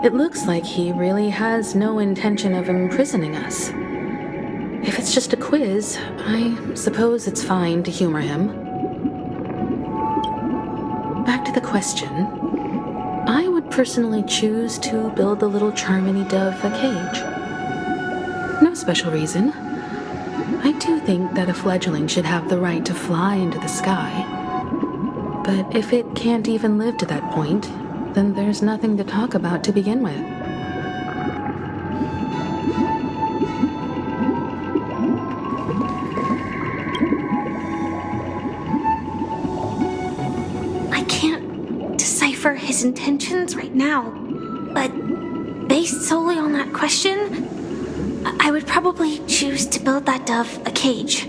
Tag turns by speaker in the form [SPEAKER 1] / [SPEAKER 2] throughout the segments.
[SPEAKER 1] It looks like he really has no intention of imprisoning us. If it's just a quiz, I suppose it's fine to humor him. Back to the question. I would personally choose to build the little Charmony dove a cage. No special reason. I do think that a fledgling should have the right to fly into the sky. But if it can't even live to that point, then there's nothing to talk about to begin with.
[SPEAKER 2] I can't decipher his intentions right now, but based solely on that question, I would probably choose to build that dove a cage.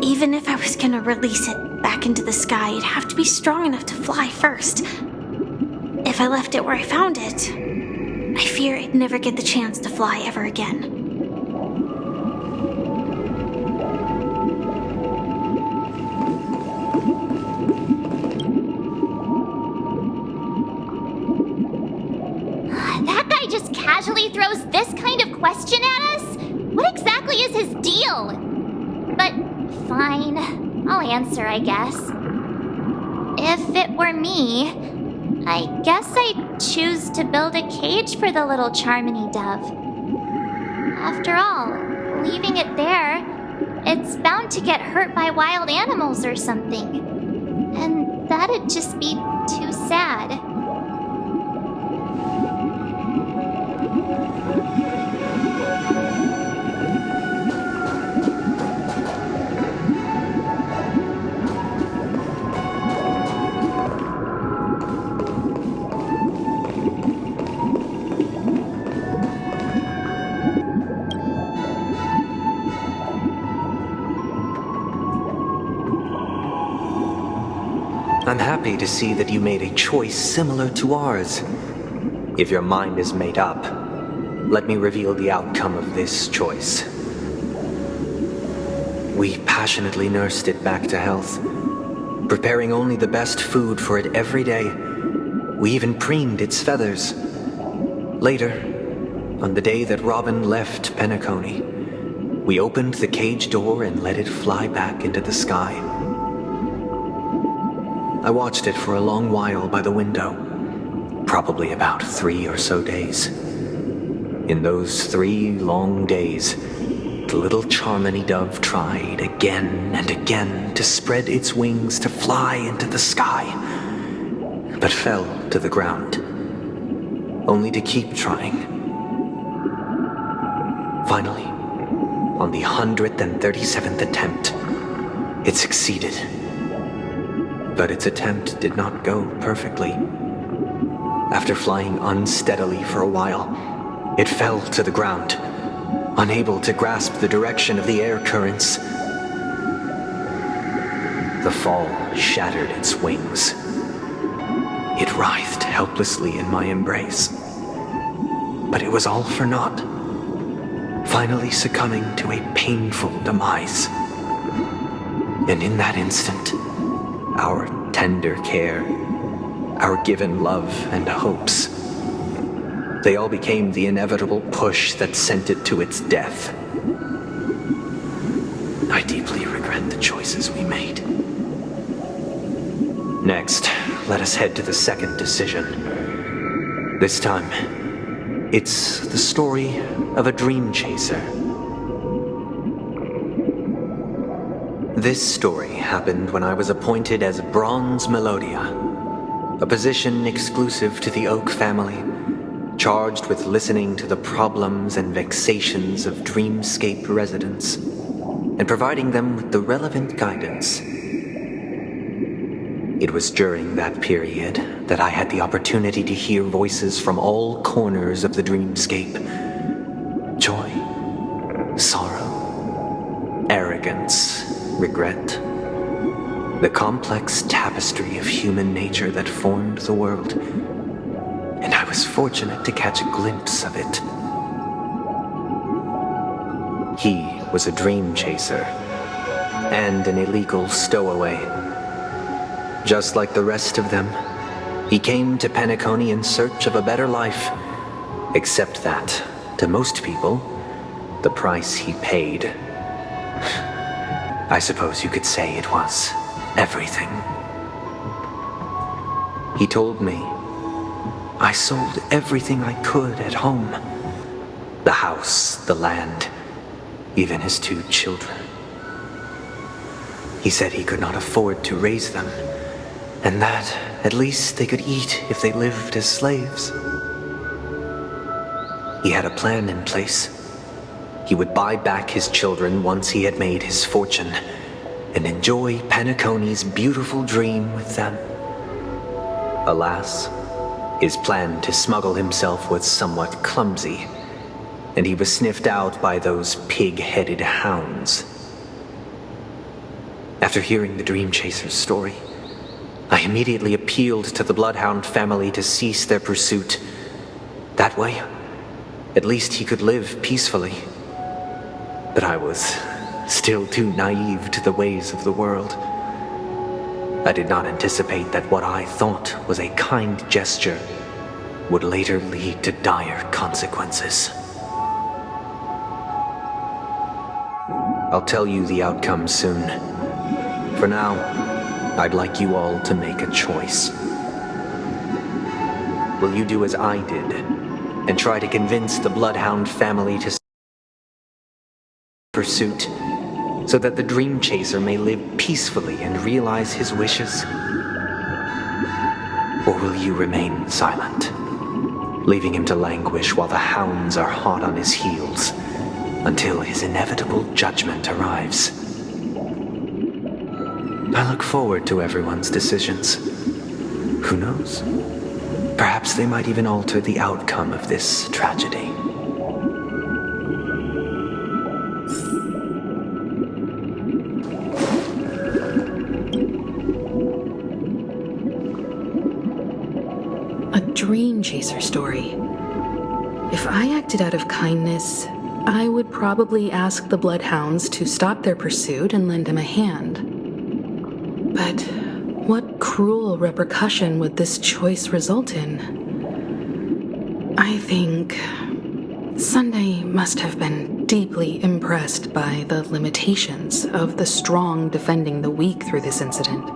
[SPEAKER 2] Even if I was gonna release it back into the sky, it'd have to be strong enough to fly first. If I left it where I found it, I fear it'd never get the chance to fly ever again.
[SPEAKER 3] That guy just casually throws this kind of question at us? What exactly is his deal? But fine, I'll answer, I guess. If it were me, I guess I'd choose to build a cage for the little Charmony dove. After all, leaving it there, it's bound to get hurt by wild animals or something. And that'd just be too sad.
[SPEAKER 4] I'm happy to see that you made a choice similar to ours. If your mind is made up, let me reveal the outcome of this choice. We passionately nursed it back to health, preparing only the best food for it every day. We even preened its feathers. Later, on the day that Robin left Penacony, we opened the cage door and let it fly back into the sky. I watched it for a long while by the window, probably about 3 or so days. In those 3 long days, the little Charmony dove tried again and again to spread its wings to fly into the sky, but fell to the ground, only to keep trying. Finally, on the 137th attempt, it succeeded. But its attempt did not go perfectly. After flying unsteadily for a while, it fell to the ground, unable to grasp the direction of the air currents. The fall shattered its wings. It writhed helplessly in my embrace. But it was all for naught, finally succumbing to a painful demise. And in that instant, our tender care, our given love and hopes, they all became the inevitable push that sent it to its death. I deeply regret the choices we made. Next, let us head to the second decision. This time, it's the story of a dream chaser. This story happened when I was appointed as Bronze Melodia, a position exclusive to the Oak family, charged with listening to the problems and vexations of dreamscape residents, and providing them with the relevant guidance. It was during that period that I had the opportunity to hear voices from all corners of the dreamscape. Joy, sorrow, arrogance, regret. The complex tapestry of human nature that formed the world. And I was fortunate to catch a glimpse of it. He was a dream chaser and an illegal stowaway. Just like the rest of them, He came to Penacony in search of a better life, except that, to most people, the price he paid, I suppose you could say it was everything. He told me I sold everything I could at home. The house, the land, even his 2 children. He said he could not afford to raise them, and that at least they could eat if they lived as slaves. He had a plan in place. He would buy back his children once he had made his fortune, and enjoy Penacony's beautiful dream with them. Alas, his plan to smuggle himself was somewhat clumsy, and he was sniffed out by those pig-headed hounds. After hearing the Dream Chaser's story, I immediately appealed to the Bloodhound family to cease their pursuit. That way, at least he could live peacefully. But I was still too naive to the ways of the world. I did not anticipate that what I thought was a kind gesture would later lead to dire consequences. I'll tell you the outcome soon. For now, I'd like you all to make a choice. Will you do as I did and try to convince the Bloodhound family to pursuit so that the Dream Chaser may live peacefully and realize his wishes? Or will you remain silent, leaving him to languish while the hounds are hot on his heels until his inevitable judgment arrives? I look forward to everyone's decisions. Who knows? Perhaps they might even alter the outcome of this tragedy.
[SPEAKER 1] A Dream Chaser story. If I acted out of kindness, I would probably ask the Bloodhounds to stop their pursuit and lend him a hand. But what cruel repercussion would this choice result in? I think Sunday must have been deeply impressed by the limitations of the strong defending the weak through this incident.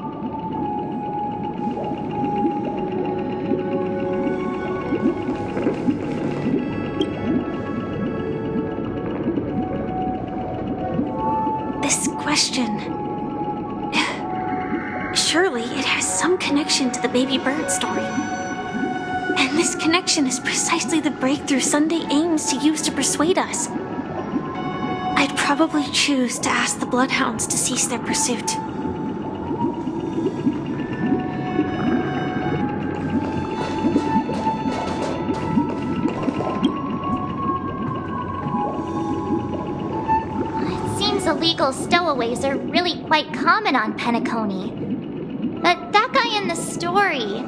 [SPEAKER 2] This question. Surely it has some connection to the baby bird story. And this connection is precisely the breakthrough Sunday aims to use to persuade us. I'd probably choose to ask the Bloodhounds to cease their pursuit.
[SPEAKER 3] It seems illegal stowaways are really quite common on Penacony. But that guy in the story,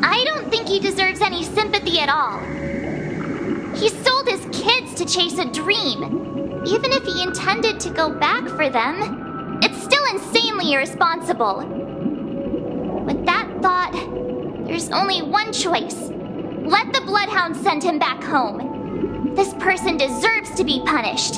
[SPEAKER 3] I don't think he deserves any sympathy at all. He sold his kids to chase a dream. Even if he intended to go back for them, it's still insanely irresponsible. With that thought, there's only one choice. Let the Bloodhounds send him back home. This person deserves to be punished.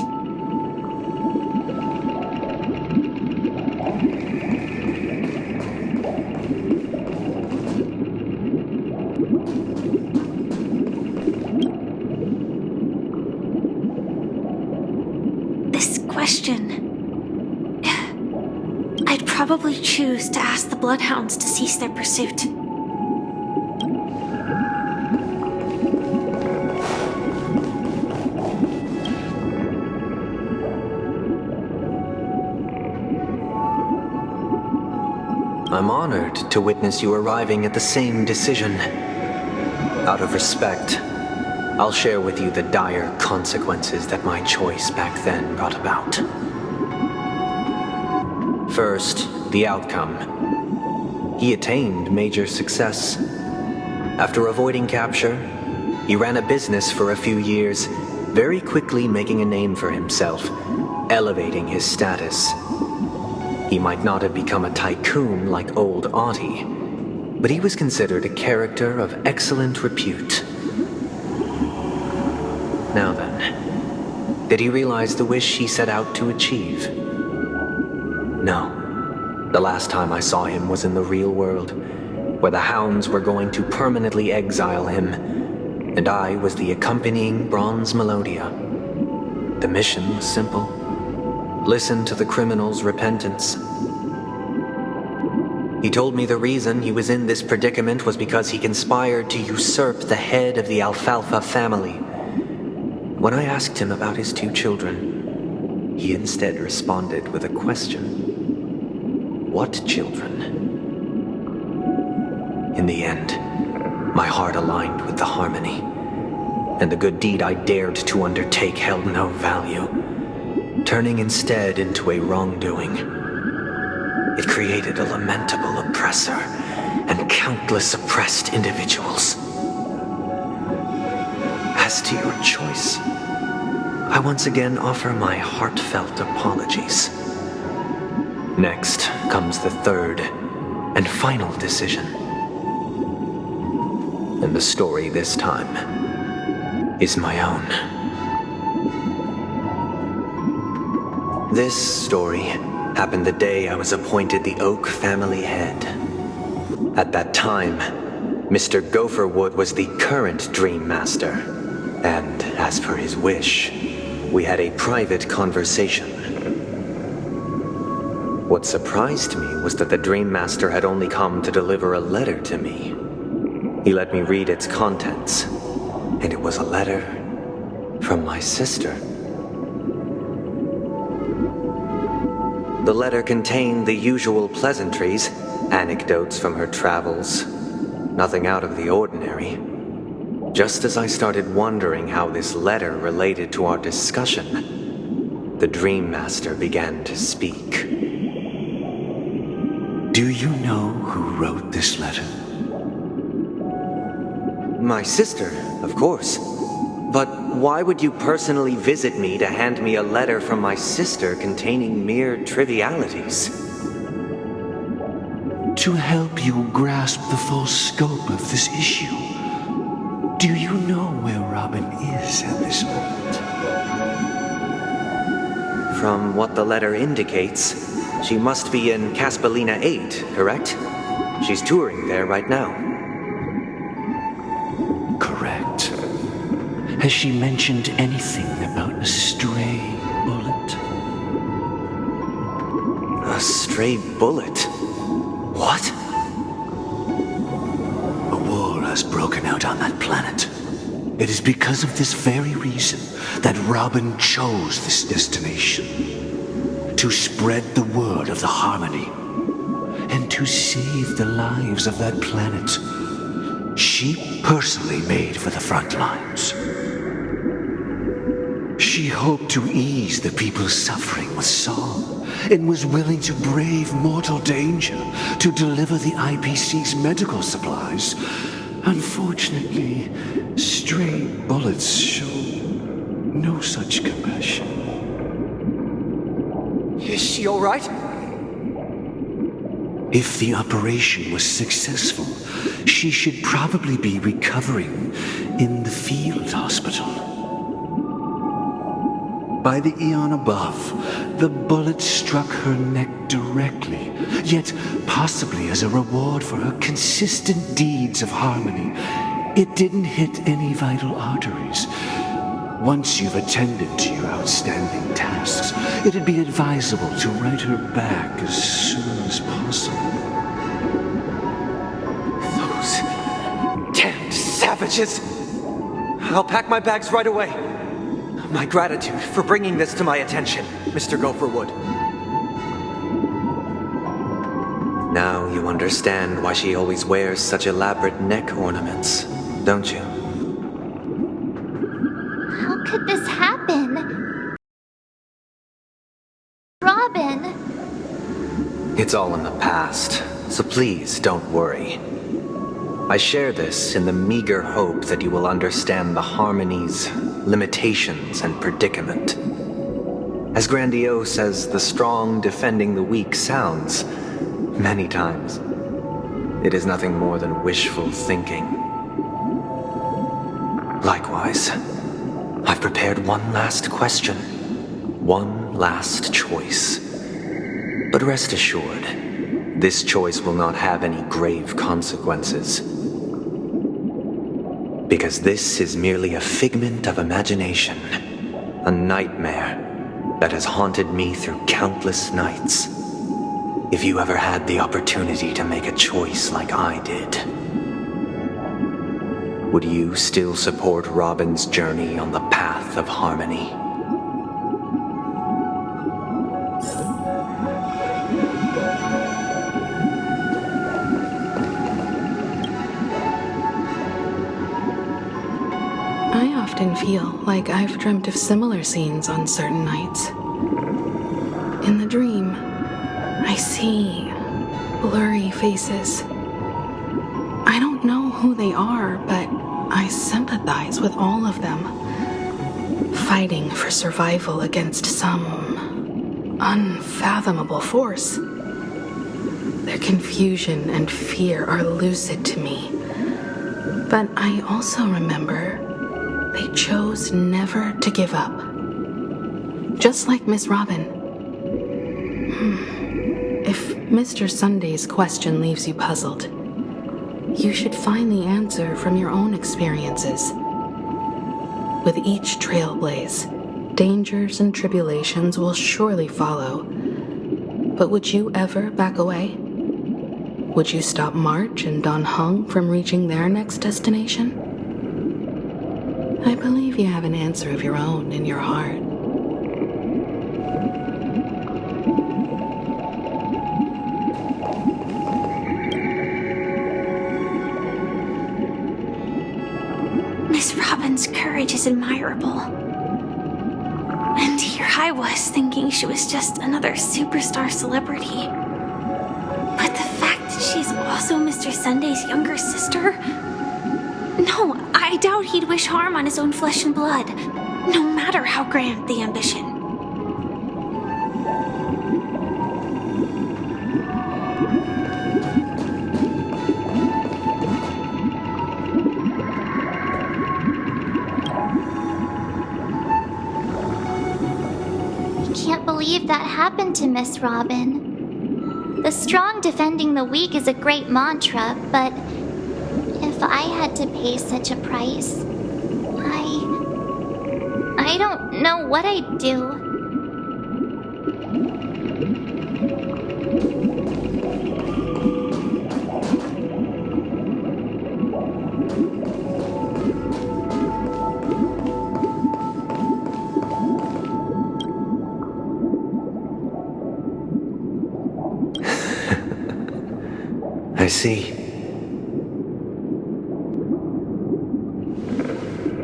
[SPEAKER 2] I'd probably choose to ask the Bloodhounds to cease their pursuit.
[SPEAKER 4] I'm honored to witness you arriving at the same decision. Out of respect, I'll share with you the dire consequences that my choice back then brought about. First, the outcome. He attained major success. After avoiding capture, he ran a business for a few years, very quickly making a name for himself, elevating his status. He might not have become a tycoon like old Audie, but he was considered a character of excellent repute. Now then, did he realize the wish he set out to achieve? No. The last time I saw him was in the real world, where the hounds were going to permanently exile him, and I was the accompanying bronze melodia. The mission was simple. Listen to the criminal's repentance. He told me the reason he was in this predicament was because he conspired to usurp the head of the Alfalfa family. When I asked him about his 2 children, he instead responded with a question. What children? In the end, my heart aligned with the harmony, and the good deed I dared to undertake held no value, turning instead into a wrongdoing. It created a lamentable oppressor and countless oppressed individuals. As to your choice, I once again offer my heartfelt apologies. Next comes the third and final decision. And the story this time is my own. This story happened the day I was appointed the Oak family head. At that time, Mr. Gopherwood was the current Dream Master, and as per his wish, we had a private conversation. What surprised me was that the Dream Master had only come to deliver a letter to me. He let me read its contents, and it was a letter from my sister. The letter contained the usual pleasantries, anecdotes from her travels, nothing out of the ordinary. Just as I started wondering how this letter related to our discussion, the Dream Master began to speak.
[SPEAKER 5] Do you know who wrote this letter?
[SPEAKER 4] My sister, of course. But why would you personally visit me to hand me a letter from my sister containing mere trivialities?
[SPEAKER 5] To help you grasp the full scope of this issue. Do you know where Robin is at this moment?
[SPEAKER 4] From what the letter indicates, she must be in Caspelina 8, correct? She's touring there right now.
[SPEAKER 5] Correct. Has she mentioned anything about a stray bullet?
[SPEAKER 4] A stray bullet? What?
[SPEAKER 5] A war has broken out on that planet. It is because of this very reason that Robin chose this destination. To spread the word of the harmony. And to save the lives of that planet. She personally made for the front lines. She hoped to ease the people's suffering with song, and was willing to brave mortal danger to deliver the IPC's medical supplies. Unfortunately, stray bullets show no such compassion.
[SPEAKER 4] Is she all right?
[SPEAKER 5] If the operation was successful, she should probably be recovering in the field hospital. By the eon above, the bullet struck her neck directly, yet possibly as a reward for her consistent deeds of harmony, it didn't hit any vital arteries. Once you've attended to your outstanding tasks, it'd be advisable to write her back as soon as possible.
[SPEAKER 4] Those damned savages! I'll pack my bags right away. My gratitude for bringing this to my attention, Mr. Gopherwood. Now you understand why she always wears such elaborate neck ornaments, don't you?
[SPEAKER 3] How could this happen? Robin!
[SPEAKER 4] It's all in the past, so please don't worry. I share this in the meager hope that you will understand the harmony's limitations and predicament. As grandiose as the strong defending the weak sounds, many times, it is nothing more than wishful thinking. Likewise, I've prepared one last question, one last choice. But rest assured, this choice will not have any grave consequences. Because this is merely a figment of imagination, a nightmare that has haunted me through countless nights. If you ever had the opportunity to make a choice like I did, would you still support Robin's journey on the path of harmony?
[SPEAKER 1] I often feel like I've dreamt of similar scenes on certain nights. In the dream, I see blurry faces. I don't know who they are, but I sympathize with all of them, fighting for survival against some unfathomable force. Their confusion and fear are lucid to me, but I also remember they chose never to give up. Just like Miss Robin. If Mr. Sunday's question leaves you puzzled, you should find the answer from your own experiences. With each Trailblaze, dangers and tribulations will surely follow. But would you ever back away? Would you stop March and Don Hung from reaching their next destination? I believe you have an answer of your own in your heart.
[SPEAKER 2] Miss Robin's courage is admirable. And here I was thinking she was just another superstar celebrity. But the fact that she's also Mr. Sunday's younger sister? No, I doubt he'd wish harm on his own flesh and blood, no matter how grand the ambition.
[SPEAKER 3] I can't believe that happened to Miss Robin. The strong defending the weak is a great mantra, but if I had to pay such a price, I don't know what I'd do.
[SPEAKER 4] I see.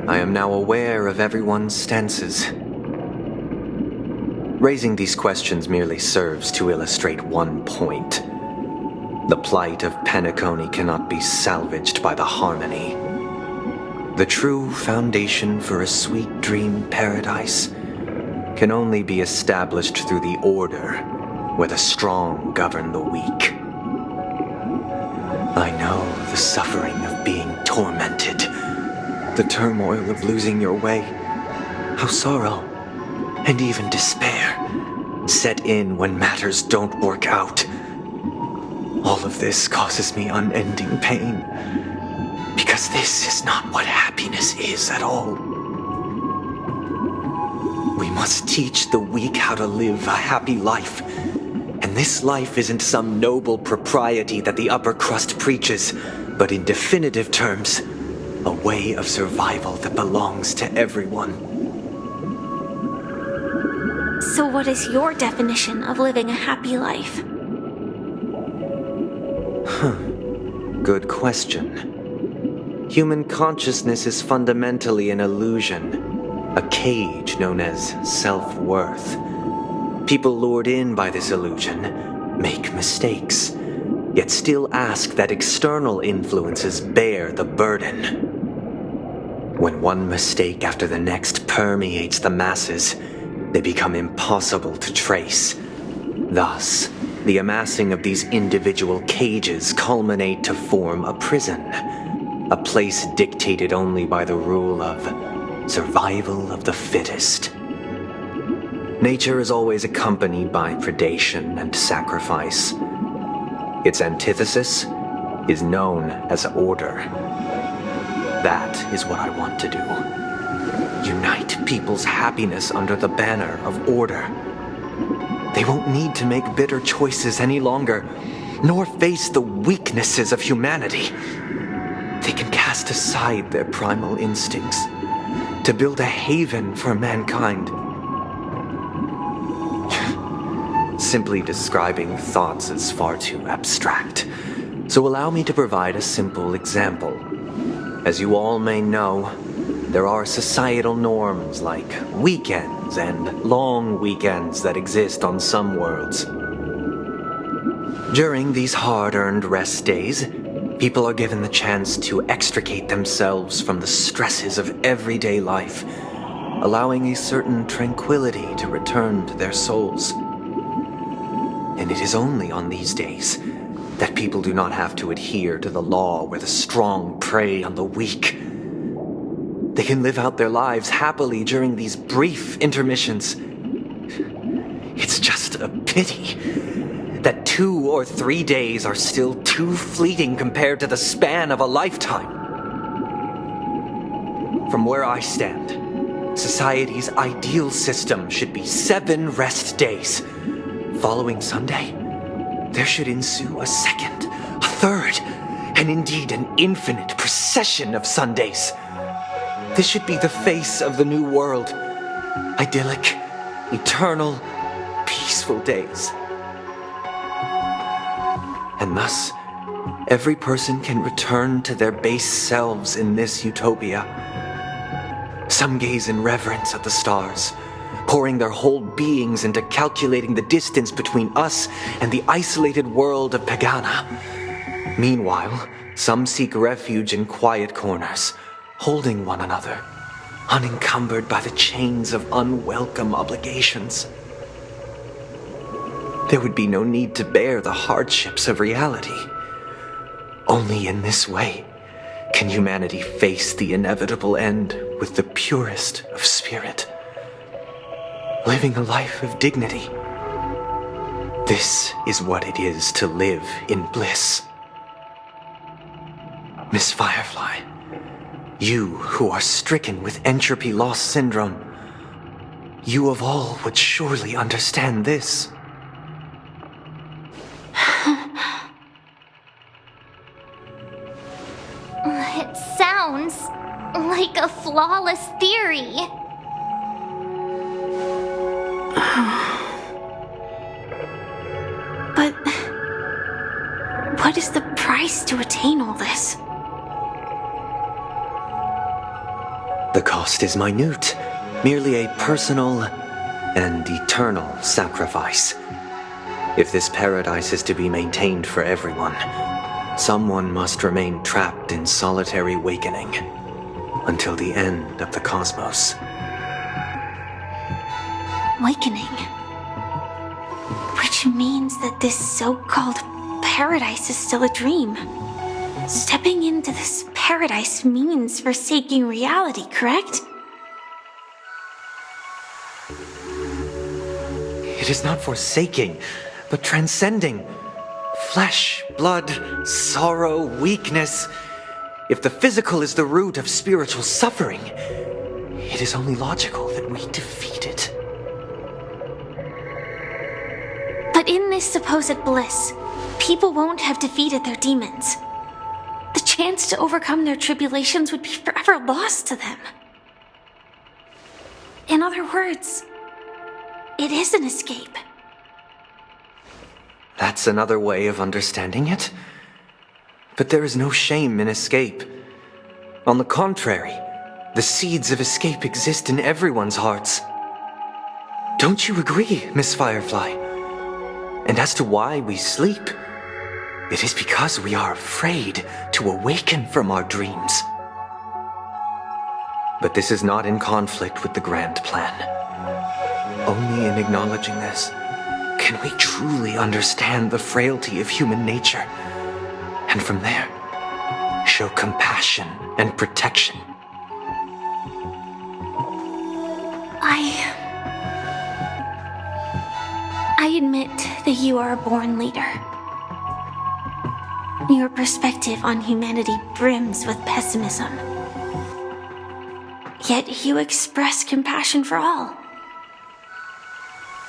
[SPEAKER 4] I am now aware of everyone's stances. Raising these questions merely serves to illustrate one point. The plight of Penacony cannot be salvaged by the harmony. The true foundation for a sweet dream paradise can only be established through the order where the strong govern the weak. I know the suffering of being tormented, the turmoil of losing your way, how sorrow and even despair set in when matters don't work out. All of this causes me unending pain, because this is not what happiness is at all. We must teach the weak how to live a happy life. And this life isn't some noble propriety that the upper crust preaches, but in definitive terms, a way of survival that belongs to everyone.
[SPEAKER 2] So what is your definition of living a happy life?
[SPEAKER 4] Good question. Human consciousness is fundamentally an illusion, a cage known as self-worth. People lured in by this illusion make mistakes, yet still ask that external influences bear the burden. When one mistake after the next permeates the masses, they become impossible to trace. Thus, the amassing of these individual cages culminate to form a prison, a place dictated only by the rule of survival of the fittest. Nature is always accompanied by predation and sacrifice. Its antithesis is known as order. That is what I want to do. Unite people's happiness under the banner of order. They won't need to make bitter choices any longer, nor face the weaknesses of humanity. They can cast aside their primal instincts to build a haven for mankind. Simply describing thoughts is far too abstract, so allow me to provide a simple example. As you all may know, there are societal norms like weekends and long weekends that exist on some worlds. During these hard-earned rest days, people are given the chance to extricate themselves from the stresses of everyday life, allowing a certain tranquility to return to their souls. And it is only on these days that people do not have to adhere to the law where the strong prey on the weak. They can live out their lives happily during these brief intermissions. It's just a pity that 2 or 3 days are still too fleeting compared to the span of a lifetime. From where I stand, society's ideal system should be 7 rest days. Following Sunday, there should ensue a second, a third, and indeed an infinite procession of Sundays. This should be the face of the new world. Idyllic, eternal, peaceful days. And thus, every person can return to their base selves in this utopia. Some gaze in reverence at the stars, pouring their whole beings into calculating the distance between us and the isolated world of Pagana. Meanwhile, some seek refuge in quiet corners, holding one another, unencumbered by the chains of unwelcome obligations. There would be no need to bear the hardships of reality. Only in this way can humanity face the inevitable end with the purest of spirit, living a life of dignity. This is what it is to live in bliss. Miss Firefly, you who are stricken with entropy loss syndrome, you of all would surely understand this.
[SPEAKER 3] It sounds like a flawless theory.
[SPEAKER 2] But what is the price to attain all this?
[SPEAKER 4] The cost is minute, merely a personal and eternal sacrifice. If this paradise is to be maintained for everyone, someone must remain trapped in solitary awakening until the end of the cosmos.
[SPEAKER 2] Awakening. Which means that this so-called paradise is still a dream. Stepping into this paradise means forsaking reality, correct?
[SPEAKER 4] It is not forsaking, but transcending. Flesh, blood, sorrow, weakness. If the physical is the root of spiritual suffering, it is only logical that we defeat it.
[SPEAKER 2] But in this supposed bliss, people won't have defeated their demons. The chance to overcome their tribulations would be forever lost to them. In other words, it is an escape.
[SPEAKER 4] That's another way of understanding it. But there is no shame in escape. On the contrary, the seeds of escape exist in everyone's hearts. Don't you agree, Miss Firefly? And as to why we sleep, it is because we are afraid to awaken from our dreams. But this is not in conflict with the grand plan. Only in acknowledging this can we truly understand the frailty of human nature, and from there, show compassion and protection.
[SPEAKER 2] I admit that you are a born leader. Your perspective on humanity brims with pessimism. Yet you express compassion for all,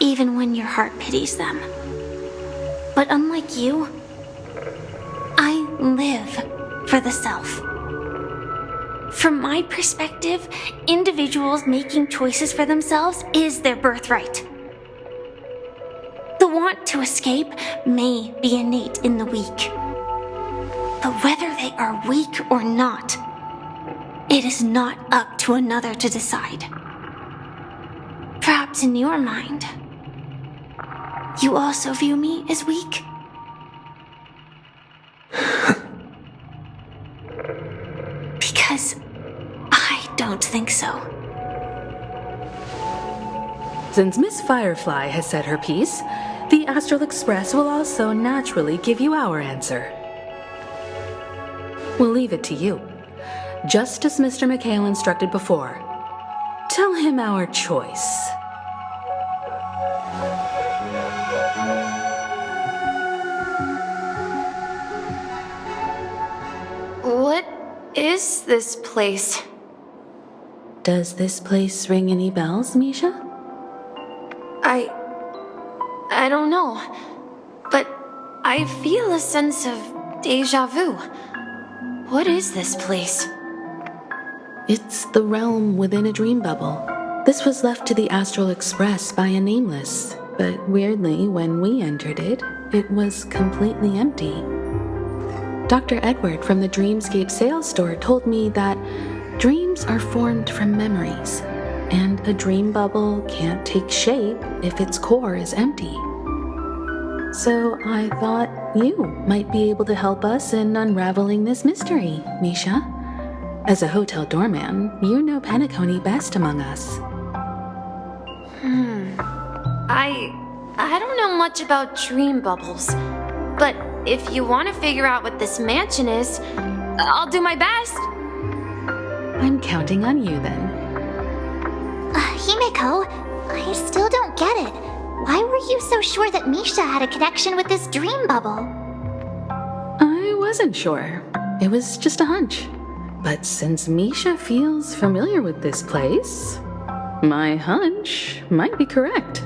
[SPEAKER 2] even when your heart pities them. But unlike you, I live for the self. From my perspective, individuals making choices for themselves is their birthright. The want to escape may be innate in the weak. But whether they are weak or not, it is not up to another to decide. Perhaps in your mind, you also view me as weak? Because I don't think so.
[SPEAKER 1] Since Miss Firefly has said her piece, the Astral Express will also naturally give you our answer. We'll leave it to you, just as Mr. McHale instructed before. Tell him our choice.
[SPEAKER 6] What is this place?
[SPEAKER 1] Does this place ring any bells, Misha?
[SPEAKER 6] I don't know, but I feel a sense of deja vu. What is this place?
[SPEAKER 1] It's the realm within a dream bubble. This was left to the Astral Express by a nameless, but weirdly, when we entered it, it was completely empty. Dr. Edward from the Dreamscape sales store told me that dreams are formed from memories, and a dream bubble can't take shape if its core is empty. So I thought you might be able to help us in unraveling this mystery, Misha. As a hotel doorman, you know Penacony best among us.
[SPEAKER 6] I don't know much about dream bubbles, but if you want to figure out what this mansion is, I'll do my best.
[SPEAKER 1] I'm counting on you then.
[SPEAKER 3] Himeko, I still don't get it. Why were you so sure that Misha had a connection with this dream bubble?
[SPEAKER 1] I wasn't sure. It was just a hunch. But since Misha feels familiar with this place, my hunch might be correct.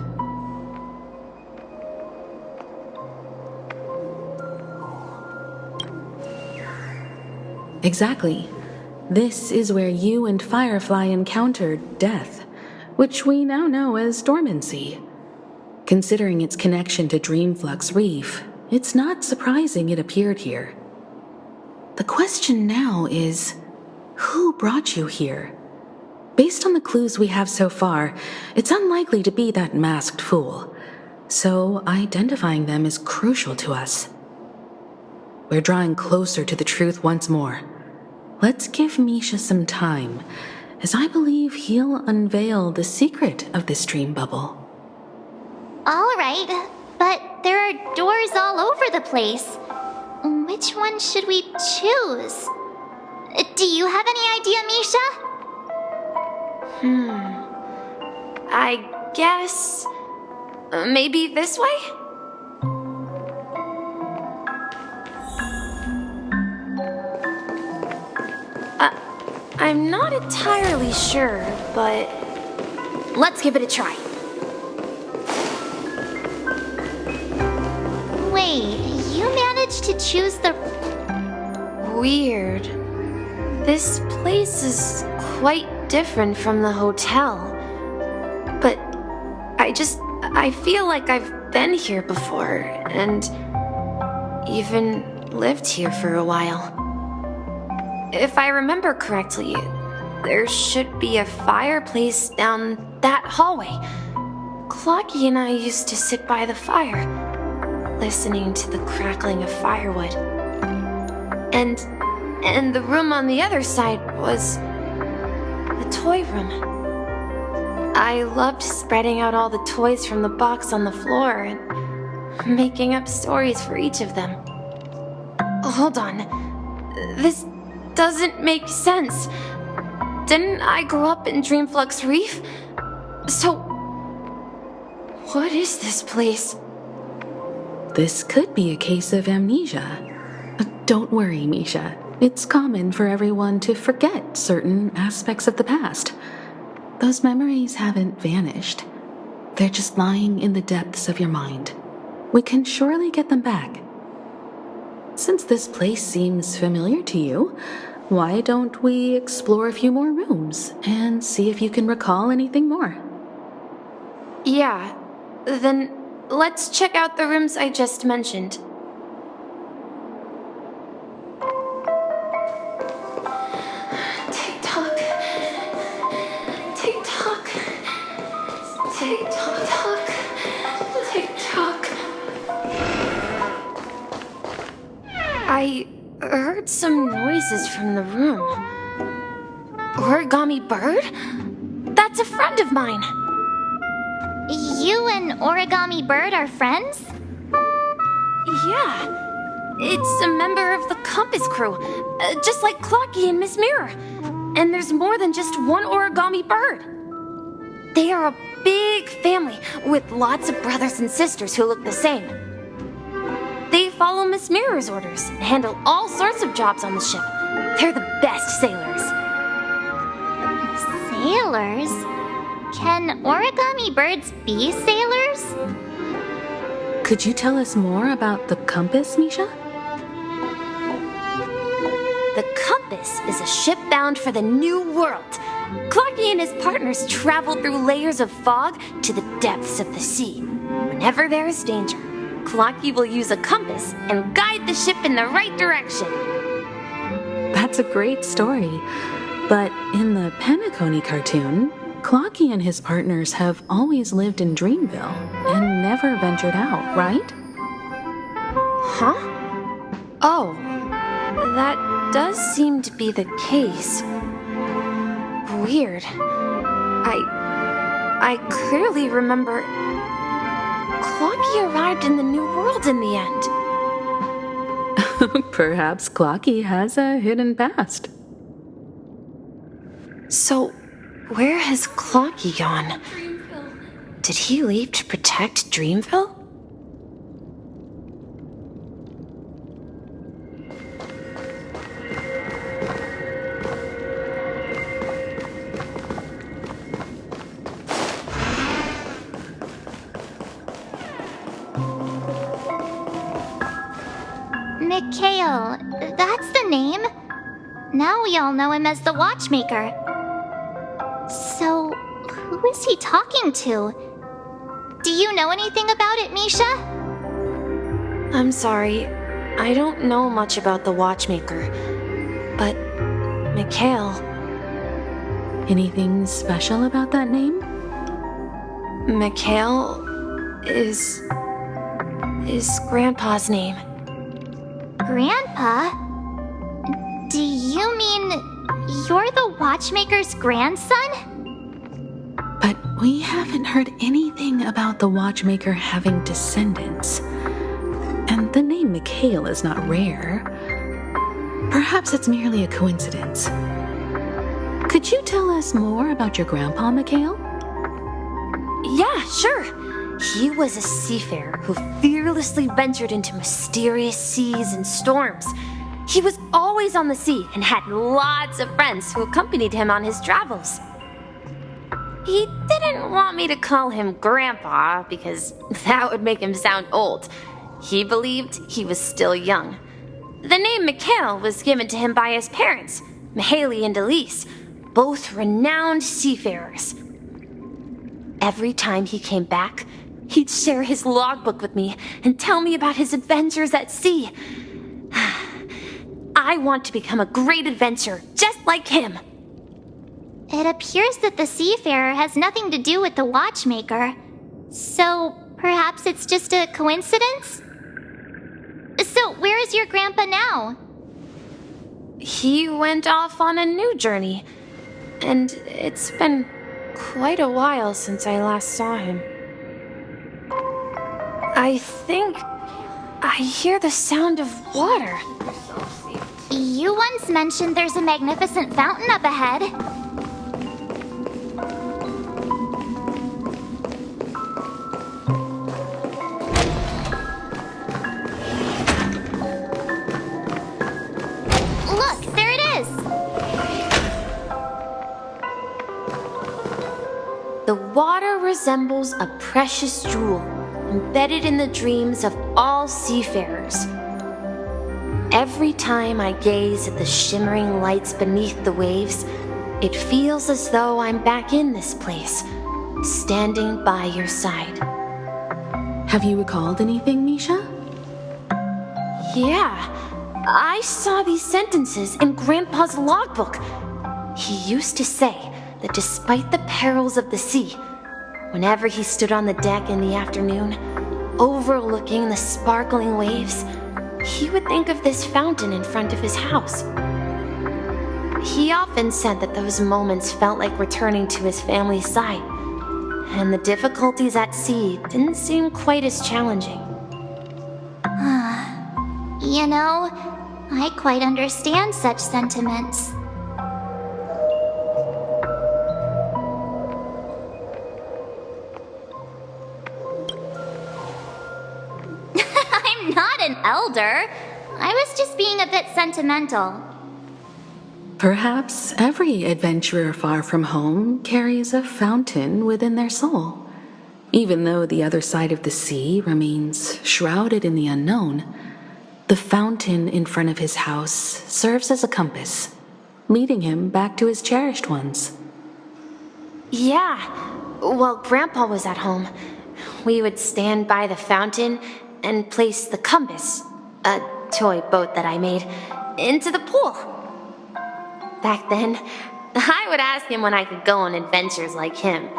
[SPEAKER 1] Exactly. This is where you and Firefly encountered death, which we now know as dormancy. Considering its connection to Dreamflux Reef, it's not surprising it appeared here. The question now is, who brought you here? Based on the clues we have so far, it's unlikely to be that masked fool, so identifying them is crucial to us. We're drawing closer to the truth once more. Let's give Misha some time, as I believe he'll unveil the secret of this dream bubble.
[SPEAKER 3] All right, but there are doors all over the place. Which one should we choose? Do you have any idea, Misha?
[SPEAKER 6] I guess... maybe this way? I'm not entirely sure, but... let's give it a try.
[SPEAKER 3] Wait, you managed to choose the...
[SPEAKER 6] Weird. This place is quite different from the hotel. But I feel like I've been here before, and even lived here for a while. If I remember correctly, there should be a fireplace down that hallway. Clocky and I used to sit by the fire, listening to the crackling of firewood. And the room on the other side was the toy room. I loved spreading out all the toys from the box on the floor and making up stories for each of them. Hold on. This doesn't make sense. Didn't I grow up in Dreamflux Reef? So, what is this place?
[SPEAKER 1] This could be a case of amnesia. Don't worry, Misha. It's common for everyone to forget certain aspects of the past. Those memories haven't vanished. They're just lying in the depths of your mind. We can surely get them back. Since this place seems familiar to you, why don't we explore a few more rooms and see if you can recall anything more?
[SPEAKER 6] Yeah, then let's check out the rooms I just mentioned. Tick-tock. Tick-tock. Tick-tock. Tick-tock. I heard some noises from the room. Origami Bird? That's a friend of mine.
[SPEAKER 3] You and Origami Bird are friends?
[SPEAKER 6] Yeah. It's a member of the Compass crew, just like Clocky and Miss Mirror. And there's more than just one Origami Bird. They are a big family with lots of brothers and sisters who look the same. They follow Miss Mirror's orders and handle all sorts of jobs on the ship. They're the best sailors.
[SPEAKER 3] Sailors? Can origami birds be sailors?
[SPEAKER 1] Could you tell us more about the compass, Misha?
[SPEAKER 6] The Compass is a ship bound for the New World. Clocky and his partners travel through layers of fog to the depths of the sea. Whenever there is danger, Clocky will use a compass and guide the ship in the right direction.
[SPEAKER 1] That's a great story. But in the Penacony cartoon, Clocky and his partners have always lived in Dreamville and never ventured out, right?
[SPEAKER 6] Huh? Oh, that does seem to be the case. Weird. I clearly remember Clocky arrived in the New World in the end.
[SPEAKER 1] Perhaps Clocky has a hidden past.
[SPEAKER 6] So, where has Clocky gone? Did he leave to protect Dreamville?
[SPEAKER 3] Mikhail, that's the name. Now we all know him as the Watchmaker. So, who is he talking to? Do you know anything about it, Misha?
[SPEAKER 6] I'm sorry, I don't know much about the Watchmaker. But, Mikhail...
[SPEAKER 1] Anything special about that name?
[SPEAKER 6] Mikhail is Grandpa's name.
[SPEAKER 3] Grandpa? Do you mean you're the Watchmaker's grandson?
[SPEAKER 1] But we haven't heard anything about the Watchmaker having descendants. And the name Mikhail is not rare. Perhaps it's merely a coincidence. Could you tell us more about your grandpa, Mikhail?
[SPEAKER 6] Yeah, sure. He was a seafarer who fearlessly ventured into mysterious seas and storms. He was always on the sea and had lots of friends who accompanied him on his travels. He didn't want me to call him Grandpa because that would make him sound old. He believed he was still young. The name Mikhail was given to him by his parents, Mihaly and Elise, both renowned seafarers. Every time he came back, he'd share his logbook with me and tell me about his adventures at sea. I want to become a great adventurer, just like him.
[SPEAKER 3] It appears that the seafarer has nothing to do with the Watchmaker. So, perhaps it's just a coincidence? So, where is your grandpa now?
[SPEAKER 6] He went off on a new journey, and it's been quite a while since I last saw him. I think I hear the sound of water.
[SPEAKER 3] You once mentioned there's a magnificent fountain up ahead. Look, there it is!
[SPEAKER 6] The water resembles a precious jewel embedded in the dreams of all seafarers. Every time I gaze at the shimmering lights beneath the waves, it feels as though I'm back in this place, standing by your side.
[SPEAKER 1] Have you recalled anything, Misha?
[SPEAKER 6] Yeah, I saw these sentences in Grandpa's logbook. He used to say that despite the perils of the sea, whenever he stood on the deck in the afternoon, overlooking the sparkling waves, he would think of this fountain in front of his house. He often said that those moments felt like returning to his family's side, and the difficulties at sea didn't seem quite as challenging.
[SPEAKER 3] You know, I quite understand such sentiments. I'm not an elder. I was just being a bit sentimental.
[SPEAKER 1] Perhaps every adventurer far from home carries a fountain within their soul. Even though the other side of the sea remains shrouded in the unknown, the fountain in front of his house serves as a compass, leading him back to his cherished ones.
[SPEAKER 6] Yeah, while Grandpa was at home, we would stand by the fountain and place the compass, a toy boat that I made, into the pool. Back then, I would ask him when I could go on adventures like him,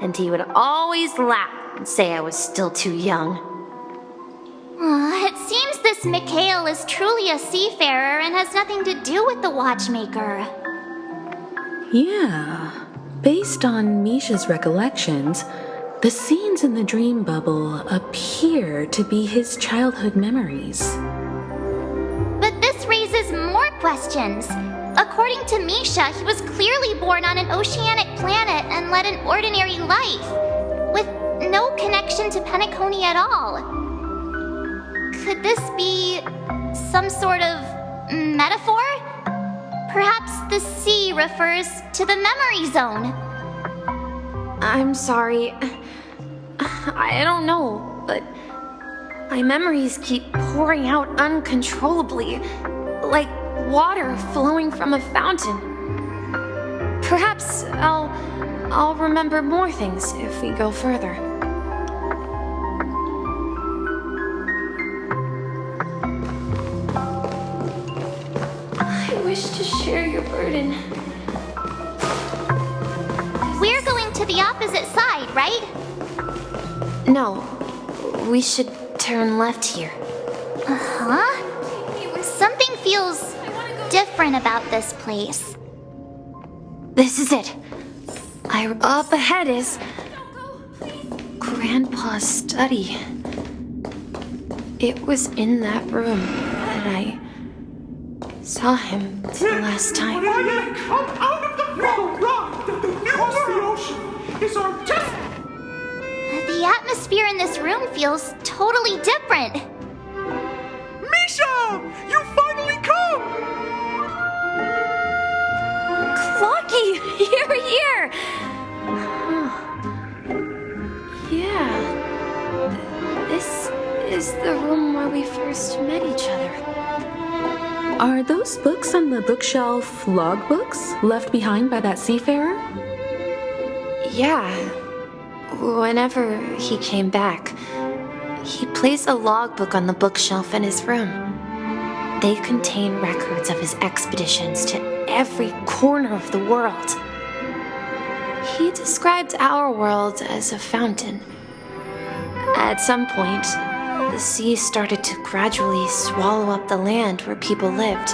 [SPEAKER 6] and he would always laugh and say I was still too young.
[SPEAKER 3] It seems this Mikhail is truly a seafarer and has nothing to do with the watchmaker.
[SPEAKER 1] Yeah, based on Misha's recollections, the scenes in the dream bubble appear to be his childhood memories.
[SPEAKER 3] But this raises more questions. According to Misha, he was clearly born on an oceanic planet and led an ordinary life, with no connection to Penacony at all. Could this be some sort of metaphor? Perhaps the sea refers to the memory zone.
[SPEAKER 6] I'm sorry. I don't know, but my memories keep pouring out uncontrollably, like water flowing from a fountain. Perhaps I'll remember more things if we go further. I wish to share your burden.
[SPEAKER 3] We're going to the opposite side, right?
[SPEAKER 6] No, we should turn left here.
[SPEAKER 3] Huh? Something feels different about this place.
[SPEAKER 6] This is it. Up ahead is Grandpa's study. It was in that room that I saw him the last time.
[SPEAKER 7] Come out of the fog ride that the news of the ocean is our destiny.
[SPEAKER 3] The atmosphere in this room feels totally different.
[SPEAKER 7] Misha, you finally come.
[SPEAKER 6] Clocky, you're here. Yeah. This is the room where we first met each other.
[SPEAKER 1] Are those books on the bookshelf logbooks left behind by that seafarer?
[SPEAKER 6] Yeah. Whenever he came back, he placed a logbook on the bookshelf in his room. They contain records of his expeditions to every corner of the world. He described our world as a fountain. At some point, the sea started to gradually swallow up the land where people lived.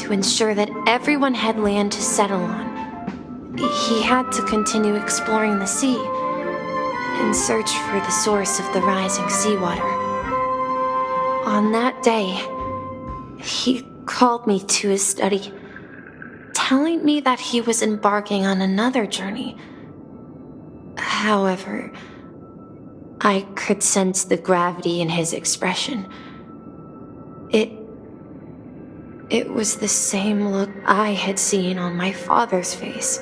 [SPEAKER 6] To ensure that everyone had land to settle on, he had to continue exploring the sea in search for the source of the rising seawater. On that day, he called me to his study, telling me that he was embarking on another journey. However, I could sense the gravity in his expression. It was the same look I had seen on my father's face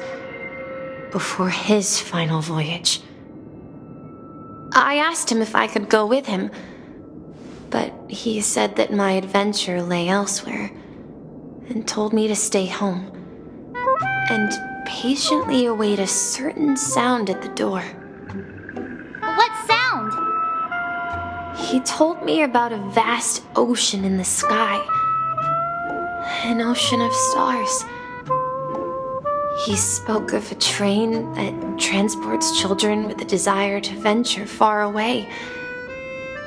[SPEAKER 6] before his final voyage. I asked him if I could go with him, but he said that my adventure lay elsewhere and told me to stay home and patiently await a certain sound at the door.
[SPEAKER 3] What sound?
[SPEAKER 6] He told me about a vast ocean in the sky. An ocean of stars. He spoke of a train that transports children with a desire to venture far away,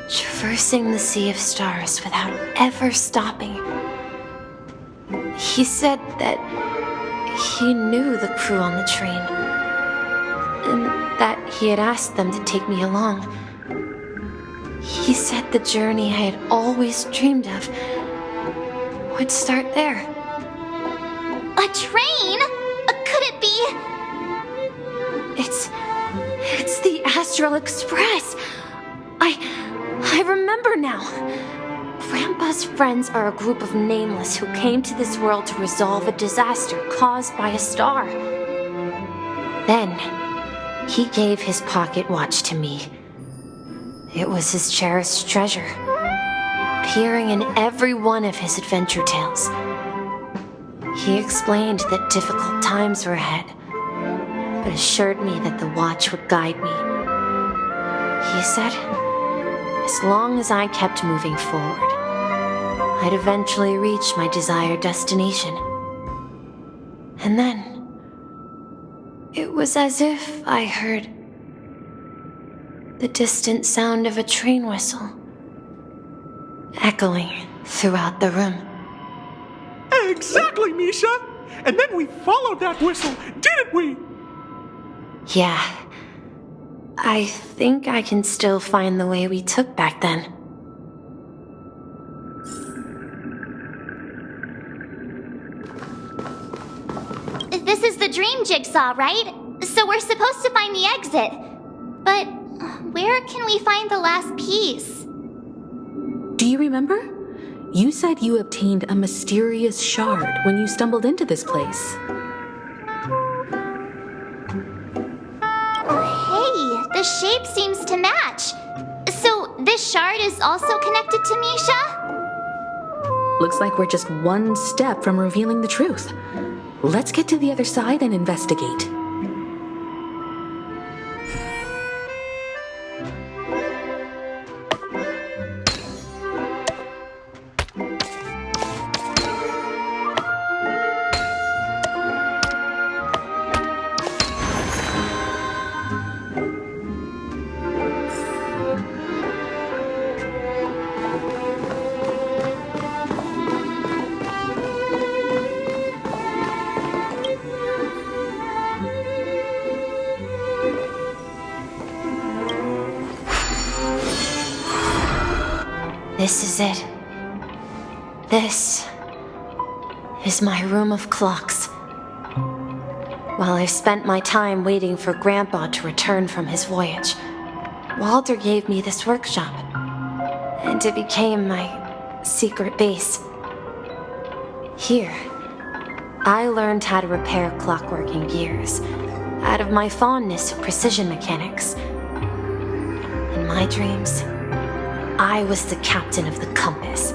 [SPEAKER 6] traversing the sea of stars without ever stopping. He said that he knew the crew on the train, and that he had asked them to take me along. He said the journey I had always dreamed of would start there.
[SPEAKER 3] A train? Could it be?
[SPEAKER 6] It's the Astral Express. I remember now. Grandpa's friends are a group of nameless who came to this world to resolve a disaster caused by a star. Then, he gave his pocket watch to me. It was his cherished treasure, appearing in every one of his adventure tales. He explained that difficult times were ahead, but assured me that the watch would guide me. He said, as long as I kept moving forward, I'd eventually reach my desired destination. And then, it was as if I heard the distant sound of a train whistle echoing throughout the room.
[SPEAKER 7] Exactly, Misha! And then we followed that whistle, didn't we?
[SPEAKER 6] Yeah. I think I can still find the way we took back then.
[SPEAKER 3] This is the dream jigsaw, right? So we're supposed to find the exit. But where can we find the last piece?
[SPEAKER 1] Do you remember? You said you obtained a mysterious shard when you stumbled into this place.
[SPEAKER 3] Hey, the shape seems to match. So this shard is also connected to Misha?
[SPEAKER 1] Looks like we're just one step from revealing the truth. Let's get to the other side and investigate.
[SPEAKER 6] This is it. This is my room of clocks. While I spent my time waiting for Grandpa to return from his voyage, Walter gave me this workshop, and it became my secret base. Here, I learned how to repair clockworking gears out of my fondness of precision mechanics. In my dreams, I was the captain of the compass,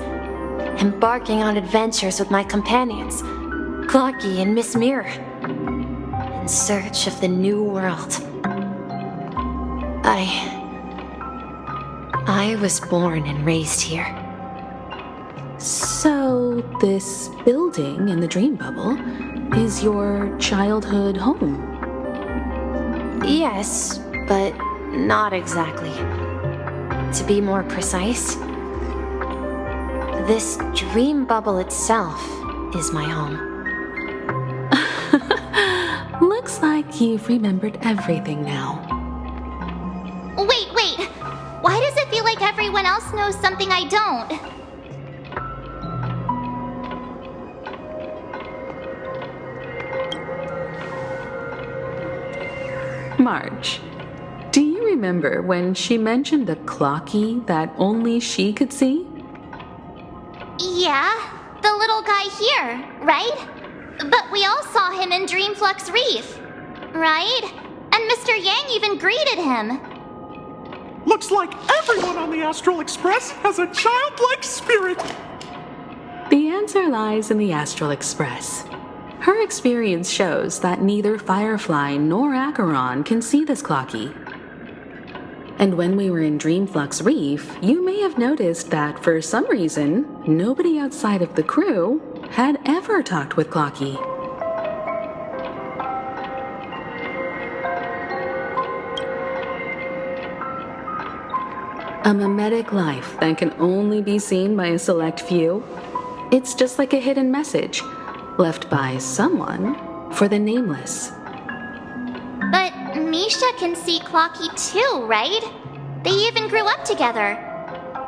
[SPEAKER 6] embarking on adventures with my companions, Clocky and Miss Mirror, in search of the new world. I was born and raised here.
[SPEAKER 1] So, this building in the dream bubble is your childhood home?
[SPEAKER 6] Yes, but not exactly. To be more precise, this dream bubble itself is my home.
[SPEAKER 1] Looks Looks like you've remembered everything now.
[SPEAKER 3] Wait. Why does it feel like everyone else knows something I don't?
[SPEAKER 1] March, do you remember when she mentioned a clocky that only she could see?
[SPEAKER 3] Yeah, the little guy here, right? But we all saw him in Dreamflux Reef, right? And Mr. Yang even greeted him.
[SPEAKER 7] Looks like everyone on the Astral Express has a childlike spirit.
[SPEAKER 1] The answer lies in the Astral Express. Her experience shows that neither Firefly nor Acheron can see this clocky. And when we were in Dreamflux Reef, you may have noticed that for some reason, nobody outside of the crew had ever talked with Clocky. A mimetic life that can only be seen by a select few. It's just like a hidden message left by someone for the nameless.
[SPEAKER 3] But Misha can see Clocky too, right? They even grew up together.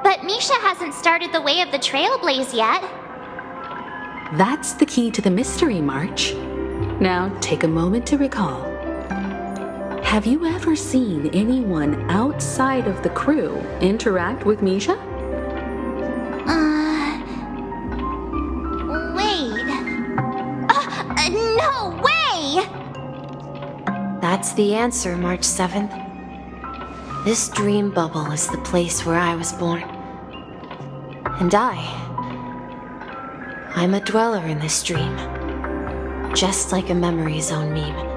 [SPEAKER 3] But Misha hasn't started the way of the Trailblaze yet.
[SPEAKER 1] That's the key to the mystery, March. Now take a moment to recall. Have you ever seen anyone outside of the crew interact with Misha?
[SPEAKER 3] Wait. No way!
[SPEAKER 6] That's the answer, March 7th. This dream bubble is the place where I was born. And I'm a dweller in this dream. Just like a memory zone meme.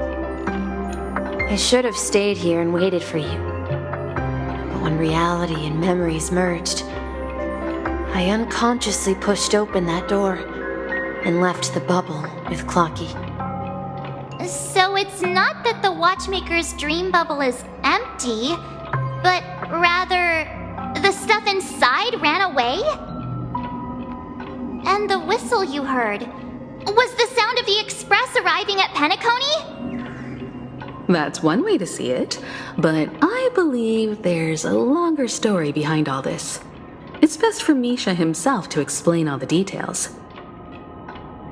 [SPEAKER 6] I should have stayed here and waited for you. But when reality and memories merged, I unconsciously pushed open that door and left the bubble with Clocky.
[SPEAKER 3] So it's not that the Watchmaker's dream bubble is empty, but rather the stuff inside ran away? And the whistle you heard was the sound of the express arriving at Penacony?
[SPEAKER 1] That's one way to see it, but I believe there's a longer story behind all this. It's best for Misha himself to explain all the details.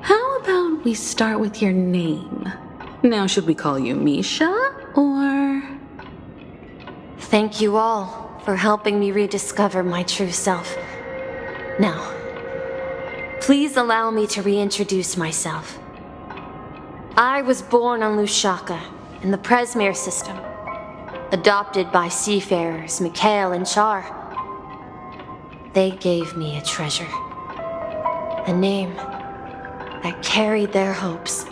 [SPEAKER 1] How about we start with your name? Now, should we call you Misha, or...
[SPEAKER 6] Thank you all for helping me rediscover my true self. Now, please allow me to reintroduce myself. I was born on Lushaka, in the Presmere system, adopted by seafarers Mikhail and Char. They gave me a treasure, a name that carried their hopes.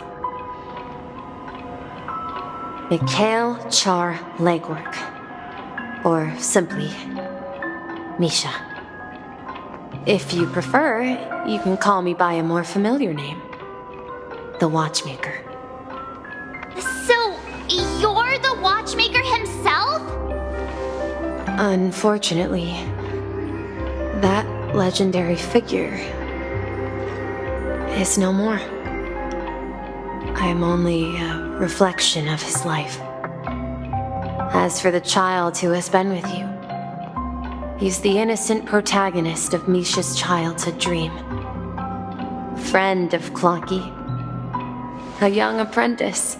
[SPEAKER 6] Mikhail Char Legwork, or simply Misha. If you prefer, you can call me by a more familiar name, the Watchmaker.
[SPEAKER 3] So, you're the Watchmaker himself?
[SPEAKER 6] Unfortunately, that legendary figure is no more. I am only a reflection of his life. As for the child who has been with you, he's the innocent protagonist of Misha's childhood dream. Friend of Clocky, a young apprentice,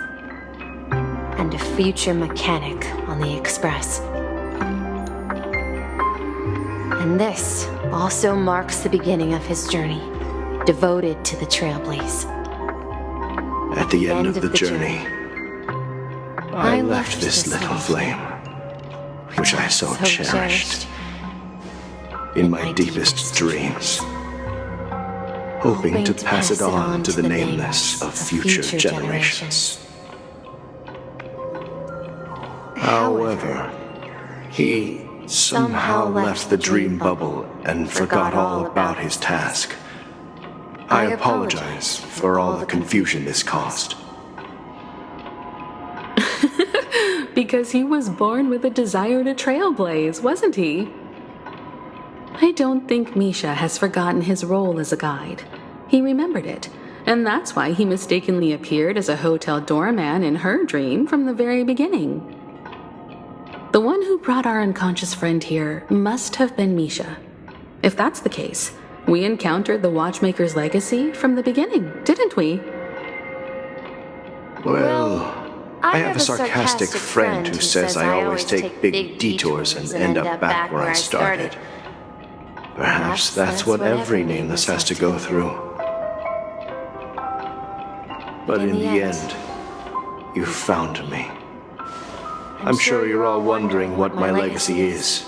[SPEAKER 6] and a future mechanic on the Express. And this also marks the beginning of his journey, devoted to the Trailblaze.
[SPEAKER 5] At the end of the journey, I left this little flame, which I so cherished, in my deepest dreams, hoping to pass it on to the nameless of future generations. However, he somehow left the dream bubble and forgot all about his task. I apologize for all the confusion this caused.
[SPEAKER 1] Because he was born with a desire to trailblaze, wasn't he? I don't think Misha has forgotten his role as a guide. He remembered it, And that's why he mistakenly appeared as a hotel doorman in her dream from the very beginning. The one who brought our unconscious friend here must have been Misha. If that's the case, we encountered the Watchmaker's legacy from the beginning, didn't we?
[SPEAKER 8] Well, I have a sarcastic friend who says I always take big detours and end up back where I started. Perhaps that's what every nameless has to go through. But in the end, you found me. I'm sure you're all wondering what my legacy is.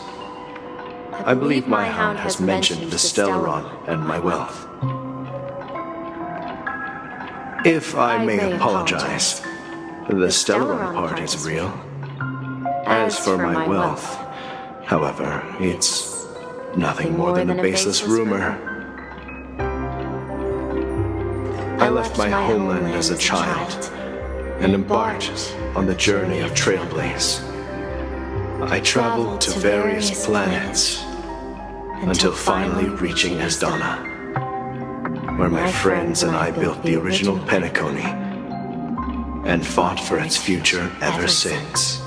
[SPEAKER 8] I believe my hound has mentioned the Stellaron and my wealth. If I may apologize, the Stellaron part is real. As for my wealth, however, it's nothing more than a baseless rumor. I left my homeland as a child and embarked on the journey of Trailblaze. I traveled to various planets until finally reaching Asdana, where my friends and I built the original Penacony and fought for its future ever since.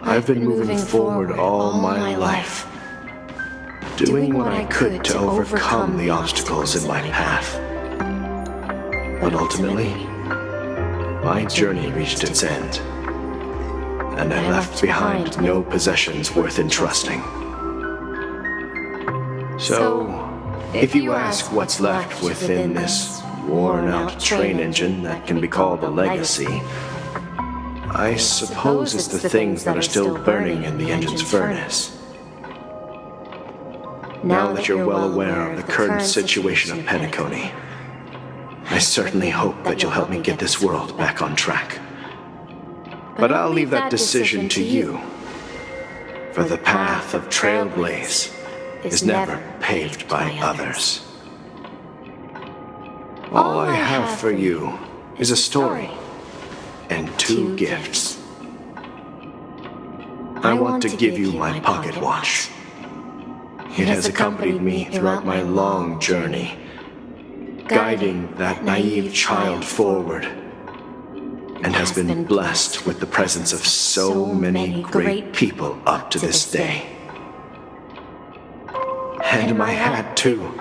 [SPEAKER 8] I've been moving forward all my life, doing what I could to overcome the obstacles in my path. But ultimately, my journey reached its end, and I left behind no possessions worth entrusting. So, if you ask what's left within this worn-out train engine that can be called a legacy, I suppose it's the things that are still burning in the engine's furnace. Now that you're well aware of the current situation of Penacony, I certainly hope that you'll help me get this world back on track. But I'll leave that decision to you, for the path of Trailblaze is never paved by others. All I have for you is a story and 2 gifts. I want to give you my pocket watch. It has accompanied me throughout my long journey, guiding that naive child forward, and has been blessed with the presence of so many great people up to this day. And my hat, too.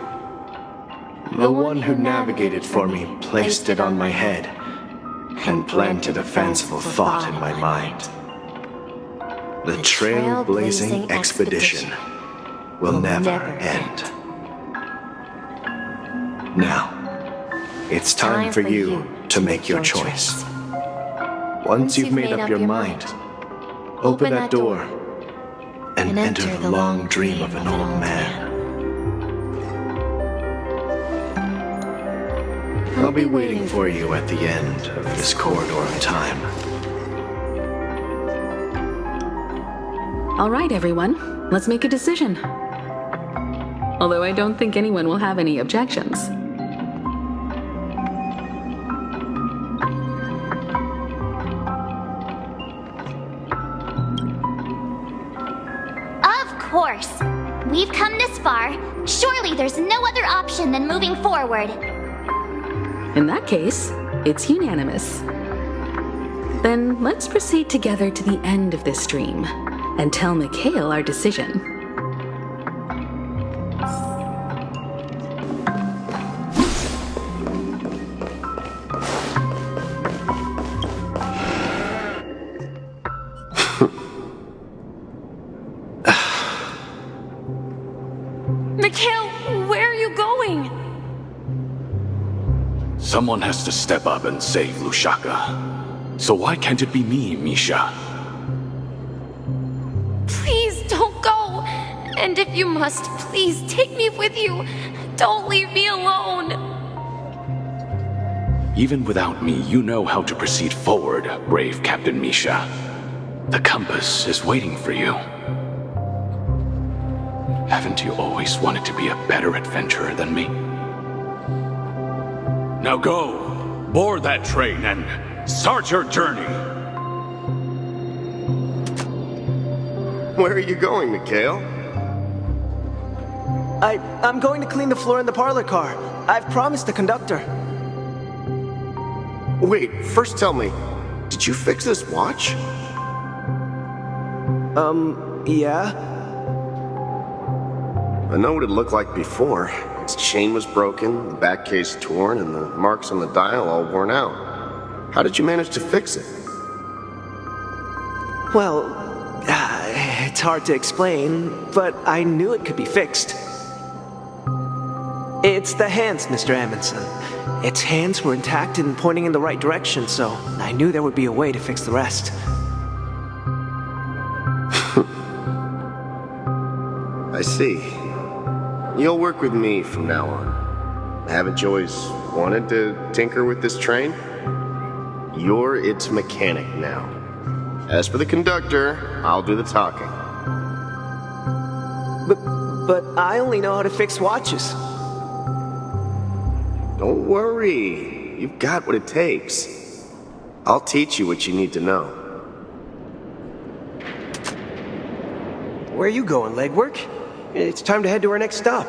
[SPEAKER 8] The one who navigated for me placed it on my head and planted a fanciful thought in my mind. The trailblazing expedition will never end. Now, it's time for you to make your choice. Once you've made up your mind, open that door and enter the long dream of an old man. I'll be waiting for you at the end of this corridor of time.
[SPEAKER 1] All right, everyone, let's make a decision. Although I don't think anyone will have any objections.
[SPEAKER 3] Of course. We've come this far. Surely there's no other option than moving forward.
[SPEAKER 1] In that case, it's unanimous. Then let's proceed together to the end of this stream and tell Mikhail our decision.
[SPEAKER 6] Mikhail, where are you going?
[SPEAKER 9] Someone has to step up and save Lushaka. So why can't it be me, Misha?
[SPEAKER 6] Please don't go. And if you must, please take me with you. Don't leave me alone.
[SPEAKER 9] Even without me, you know how to proceed forward, brave Captain Misha. The compass is waiting for you. Haven't you always wanted to be a better adventurer than me? Now go, board that train and start your journey.
[SPEAKER 8] Where are you going, Mikhail?
[SPEAKER 10] I'm going to clean the floor in the parlor car. I've promised the conductor.
[SPEAKER 11] Wait, first tell me, did you fix this watch?
[SPEAKER 10] Yeah?
[SPEAKER 11] I know what it looked like before. Its chain was broken, the back case torn, and the marks on the dial all worn out. How did you manage to fix it?
[SPEAKER 10] Well, it's hard to explain, but I knew it could be fixed. It's the hands, Mr. Amundsen. Its hands were intact and pointing in the right direction, so I knew there would be a way to fix the rest.
[SPEAKER 11] I see. You'll work with me from now on. Haven't you always wanted to tinker with this train? You're its mechanic now. As for the conductor, I'll do the talking.
[SPEAKER 10] But I only know how to fix watches.
[SPEAKER 11] Don't worry. You've got what it takes. I'll teach you what you need to know.
[SPEAKER 10] Where are you going, legwork? It's time to head to our next stop.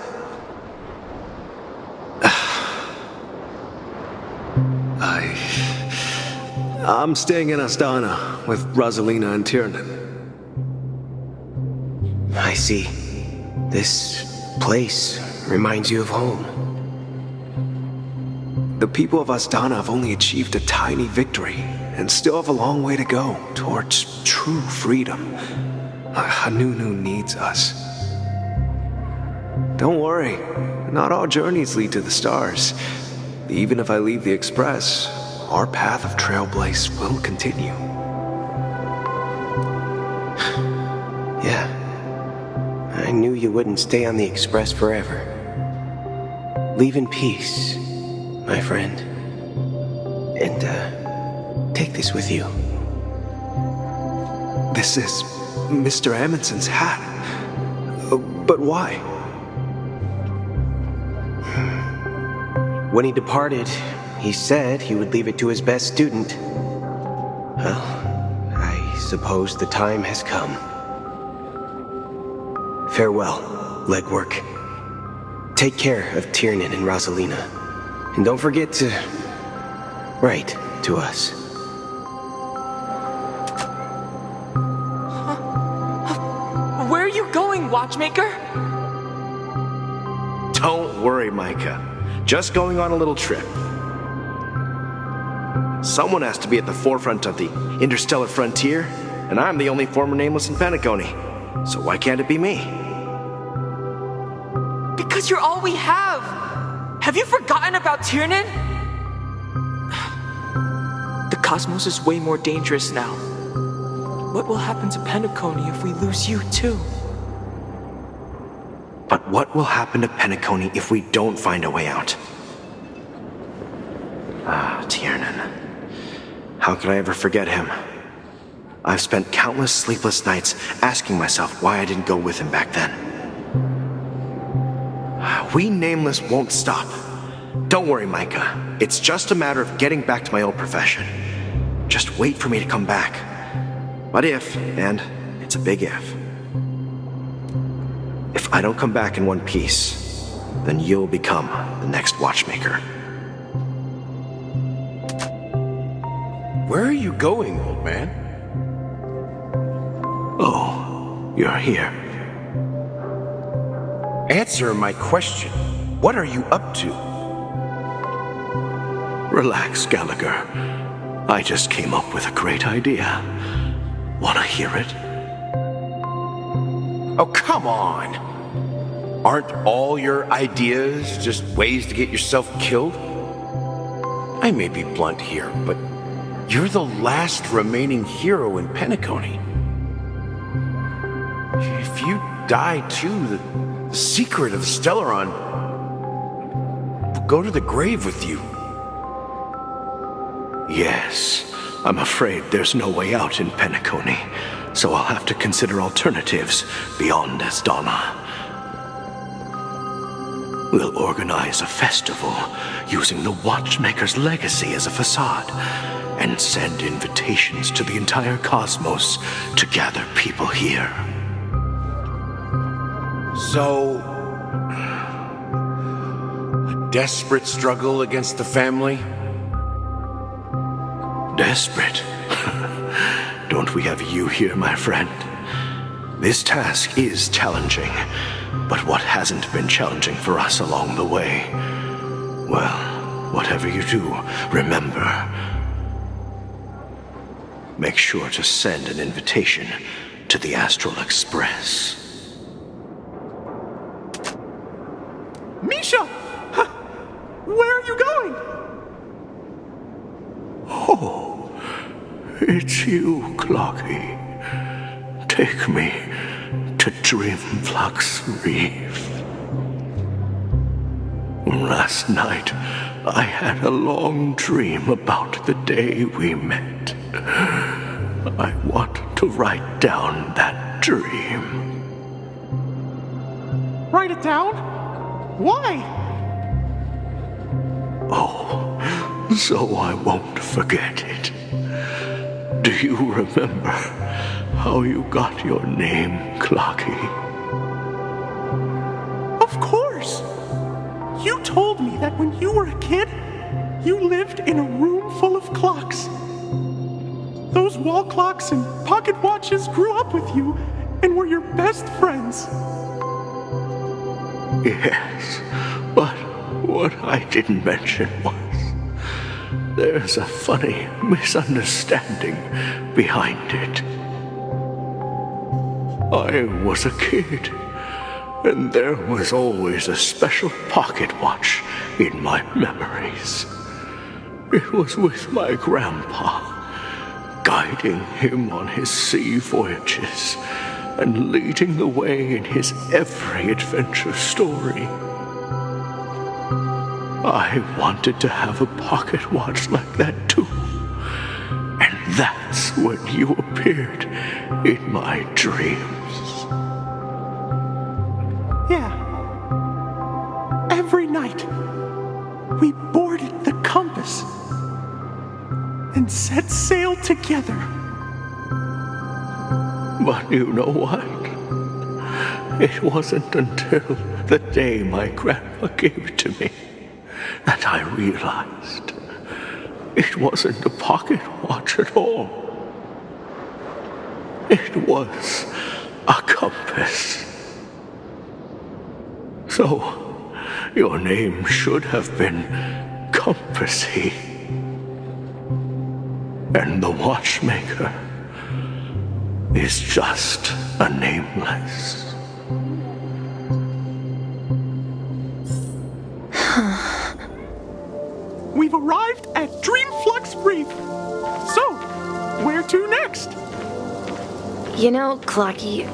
[SPEAKER 5] I'm staying in Astana with Rosalina and Tiernan.
[SPEAKER 10] I see. This place reminds you of home.
[SPEAKER 5] The people of Astana have only achieved a tiny victory and still have a long way to go towards true freedom. Hanunu needs us. Don't worry, not all journeys lead to the stars. Even if I leave the Express, our path of Trailblaze will continue.
[SPEAKER 10] Yeah. I knew you wouldn't stay on the Express forever. Leave in peace, my friend. And, take this with you.
[SPEAKER 5] This is Mr. Amundsen's hat. But why?
[SPEAKER 10] When he departed, he said he would leave it to his best student. Well, I suppose the time has come. Farewell, legwork. Take care of Tiernan and Rosalina. And don't forget to write to us.
[SPEAKER 12] Where are you going, Watchmaker?
[SPEAKER 8] Don't worry, Micah. Just going on a little trip. Someone has to be at the forefront of the interstellar frontier, and I'm the only former nameless in Penacony. So why can't it be me?
[SPEAKER 12] Because you're all we have! Have you forgotten about Tiernan? The cosmos is way more dangerous now. What will happen to Penacony if we lose you too?
[SPEAKER 8] But what will happen to Penacony if we don't find a way out? Tiernan. How could I ever forget him? I've spent countless sleepless nights asking myself why I didn't go with him back then. We Nameless won't stop. Don't worry, Micah. It's just a matter of getting back to my old profession. Just wait for me to come back. But if, and it's a big if I don't come back in one piece, then you'll become the next Watchmaker.
[SPEAKER 9] Where are you going, old man?
[SPEAKER 5] Oh, you're here.
[SPEAKER 9] Answer my question. What are you up to?
[SPEAKER 5] Relax, Gallagher. I just came up with a great idea. Wanna hear it?
[SPEAKER 9] Oh, come on! Aren't all your ideas just ways to get yourself killed? I may be blunt here, but you're the last remaining hero in Penacony. If you die too, the secret of Stellaron will go to the grave with you.
[SPEAKER 5] Yes, I'm afraid there's no way out in Penacony, so I'll have to consider alternatives beyond Astana. We'll organize a festival using the Watchmaker's legacy as a facade and send invitations to the entire cosmos to gather people here.
[SPEAKER 9] So, desperate struggle against the family? Desperate? Don't we have you here, my friend? This task is challenging, but what hasn't been challenging for us along the way? Well, whatever you do, remember, make sure to send an invitation to the Astral Express.
[SPEAKER 7] Misha! Where are you going?
[SPEAKER 9] Oh, it's you, Clocky. Take me to Dreamflux Reef. Last night, I had a long dream about the day we met. I want to write down that dream.
[SPEAKER 7] Write it down? Why?
[SPEAKER 9] Oh, so I won't forget it. Do you remember how you got your name, Clocky?
[SPEAKER 7] Of course! You told me that when you were a kid, you lived in a room full of clocks. Those wall clocks and pocket watches grew up with you and were your best friends.
[SPEAKER 9] Yes, but what I didn't mention was there's a funny misunderstanding behind it. I was a kid, and there was always a special pocket watch in my memories. It was with my grandpa, guiding him on his sea voyages and leading the way in his every adventure story. I wanted to have a pocket watch like that too. And that's when you appeared in my dreams.
[SPEAKER 7] Yeah. Every night, we boarded the compass and set sail together.
[SPEAKER 9] But you know what? It wasn't until the day my grandpa gave it to me that I realized it wasn't a pocket watch at all. It was a compass. So, your name should have been Compassy. And the watchmaker is just a nameless.
[SPEAKER 7] We've arrived at Dreamflux Reef. So, where to next?
[SPEAKER 6] You know, Clocky,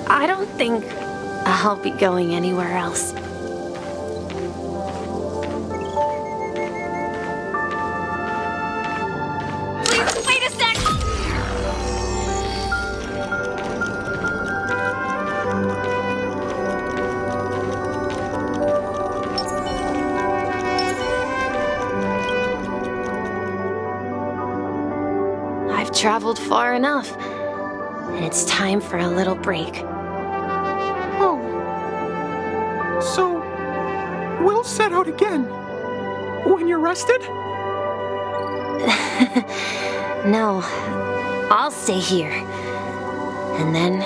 [SPEAKER 6] I don't think I'll be going anywhere else.
[SPEAKER 3] Wait a sec!
[SPEAKER 6] I've traveled far enough, and it's time for a little break.
[SPEAKER 7] Oh. So, we'll set out again. When you're rested?
[SPEAKER 6] No, I'll stay here. And then,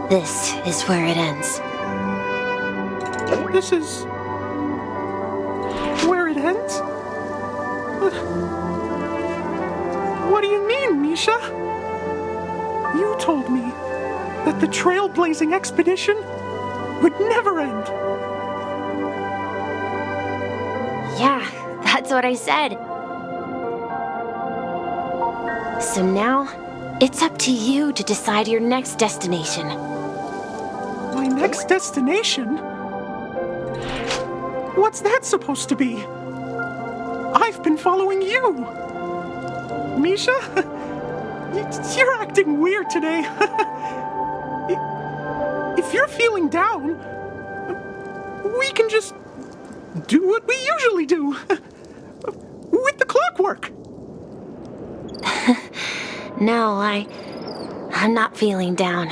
[SPEAKER 6] this is where it ends.
[SPEAKER 7] This is where it ends? What do you mean, Misha? You told me that the Trailblazing expedition would never end.
[SPEAKER 6] Yeah, that's what I said. So now, it's up to you to decide your next destination.
[SPEAKER 7] My next destination? What's that supposed to be? I've been following you. Misha? You're acting weird today. If you're feeling down, we can just do what we usually do. With the clockwork.
[SPEAKER 6] No, I'm not feeling down.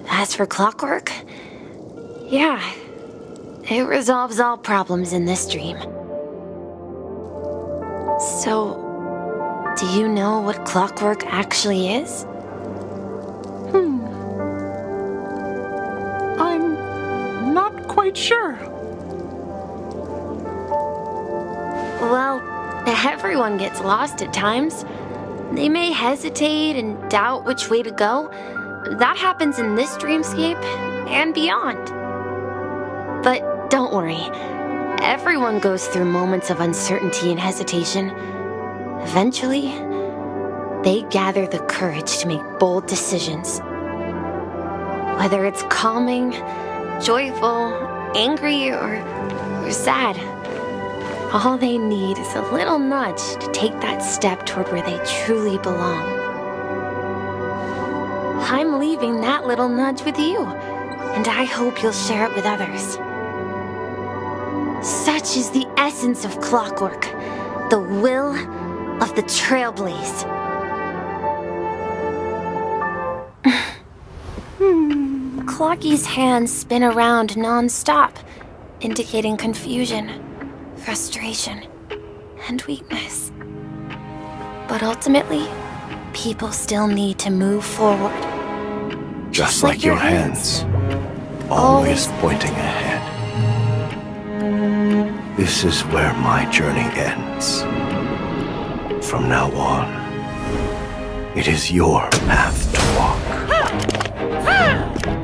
[SPEAKER 6] As for clockwork, yeah, It resolves all problems in this dream. So, do you know what clockwork actually is?
[SPEAKER 7] I'm not quite sure.
[SPEAKER 6] Well, everyone gets lost at times. They may hesitate and doubt which way to go. That happens in this dreamscape and beyond. But don't worry. Everyone goes through moments of uncertainty and hesitation. Eventually, they gather the courage to make bold decisions. Whether it's calming, joyful, angry, or sad, all they need is a little nudge to take that step toward where they truly belong. I'm leaving that little nudge with you, and I hope you'll share it with others. Such is the essence of clockwork, the will of the Trailblaze. Clocky's hands spin around non-stop, indicating confusion, frustration, and weakness. But ultimately, people still need to move forward.
[SPEAKER 8] Just like your hands, always pointing ahead. This is where my journey ends. From now on, it is your path to walk.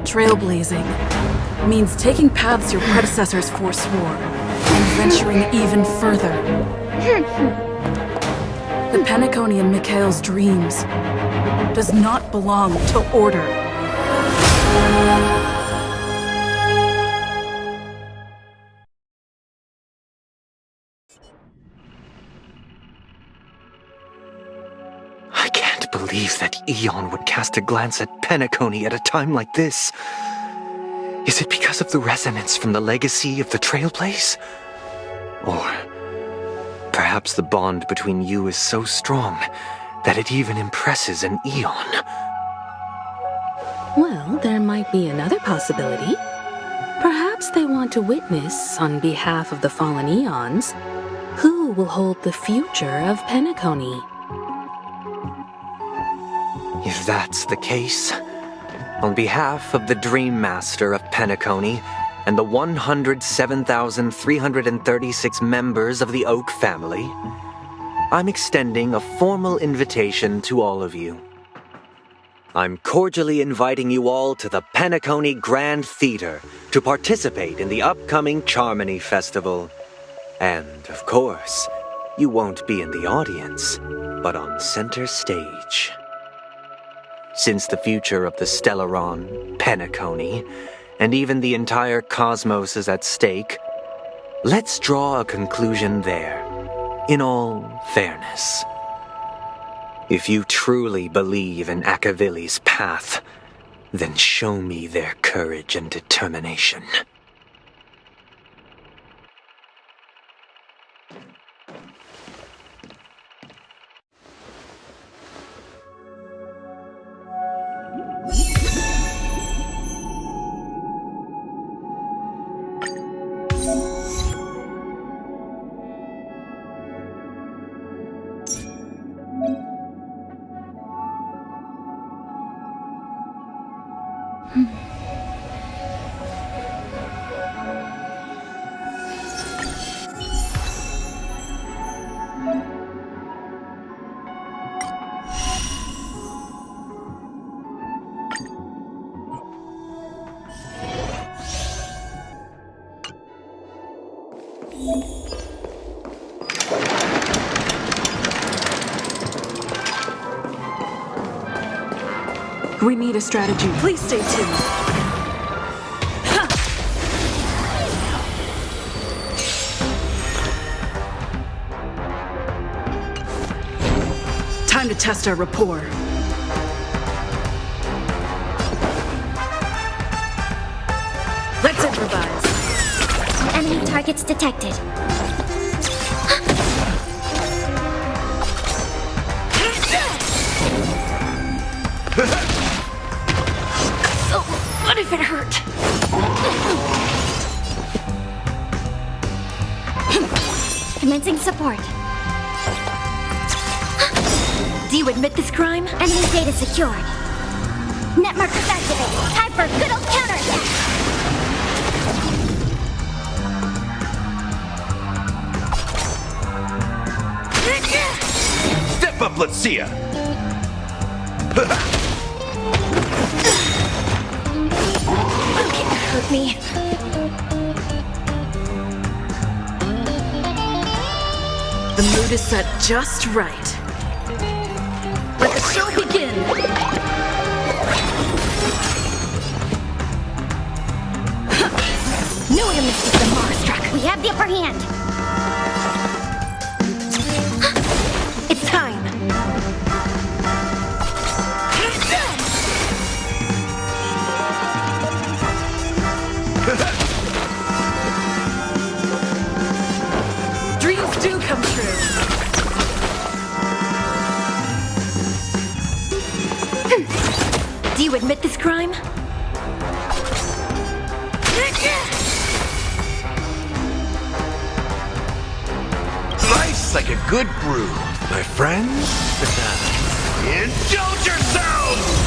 [SPEAKER 13] Trailblazing means taking paths your predecessors forswore and venturing even further. The Penacony in Mikhail's dreams does not belong to order.
[SPEAKER 4] I can't believe that Eon would cast a glance at Penacony at a time like this. Is it because of the resonance from the legacy of the Trailblaze? Or perhaps the bond between you is so strong that it even impresses an Eon?
[SPEAKER 1] Well, there might be another possibility. Perhaps they want to witness, on behalf of the fallen Eons, who will hold the future of Penacony.
[SPEAKER 4] If that's the case, on behalf of the Dream Master of Penacony and the 107,336 members of the Oak family, I'm extending a formal invitation to all of you. I'm cordially inviting you all to the Penacony Grand Theater to participate in the upcoming Charmony Festival. And, of course, you won't be in the audience, but on center stage. Since the future of the Stellaron, Penacony, and even the entire cosmos is at stake, let's draw a conclusion there, in all fairness. If you truly believe in Akavili's path, then show me their courage and determination.
[SPEAKER 13] We need a strategy. Please stay tuned. Time to test our rapport. Let's improvise.
[SPEAKER 3] Enemy targets detected.
[SPEAKER 6] Oh, what if it hurt?
[SPEAKER 2] Commencing support. Do you admit this crime? Enemy data secured. Net markers activated. Time for a good old counterattack.
[SPEAKER 9] Step up, let's see ya!
[SPEAKER 2] Hurt me.
[SPEAKER 13] The mood is set just right. Let the show begin!
[SPEAKER 2] Knew I missed the monstruck. We have the upper hand. It's time.
[SPEAKER 13] Dreams do come true.
[SPEAKER 2] Do you admit this crime?
[SPEAKER 9] Nice like a good brew, my friends. Indulge yourselves!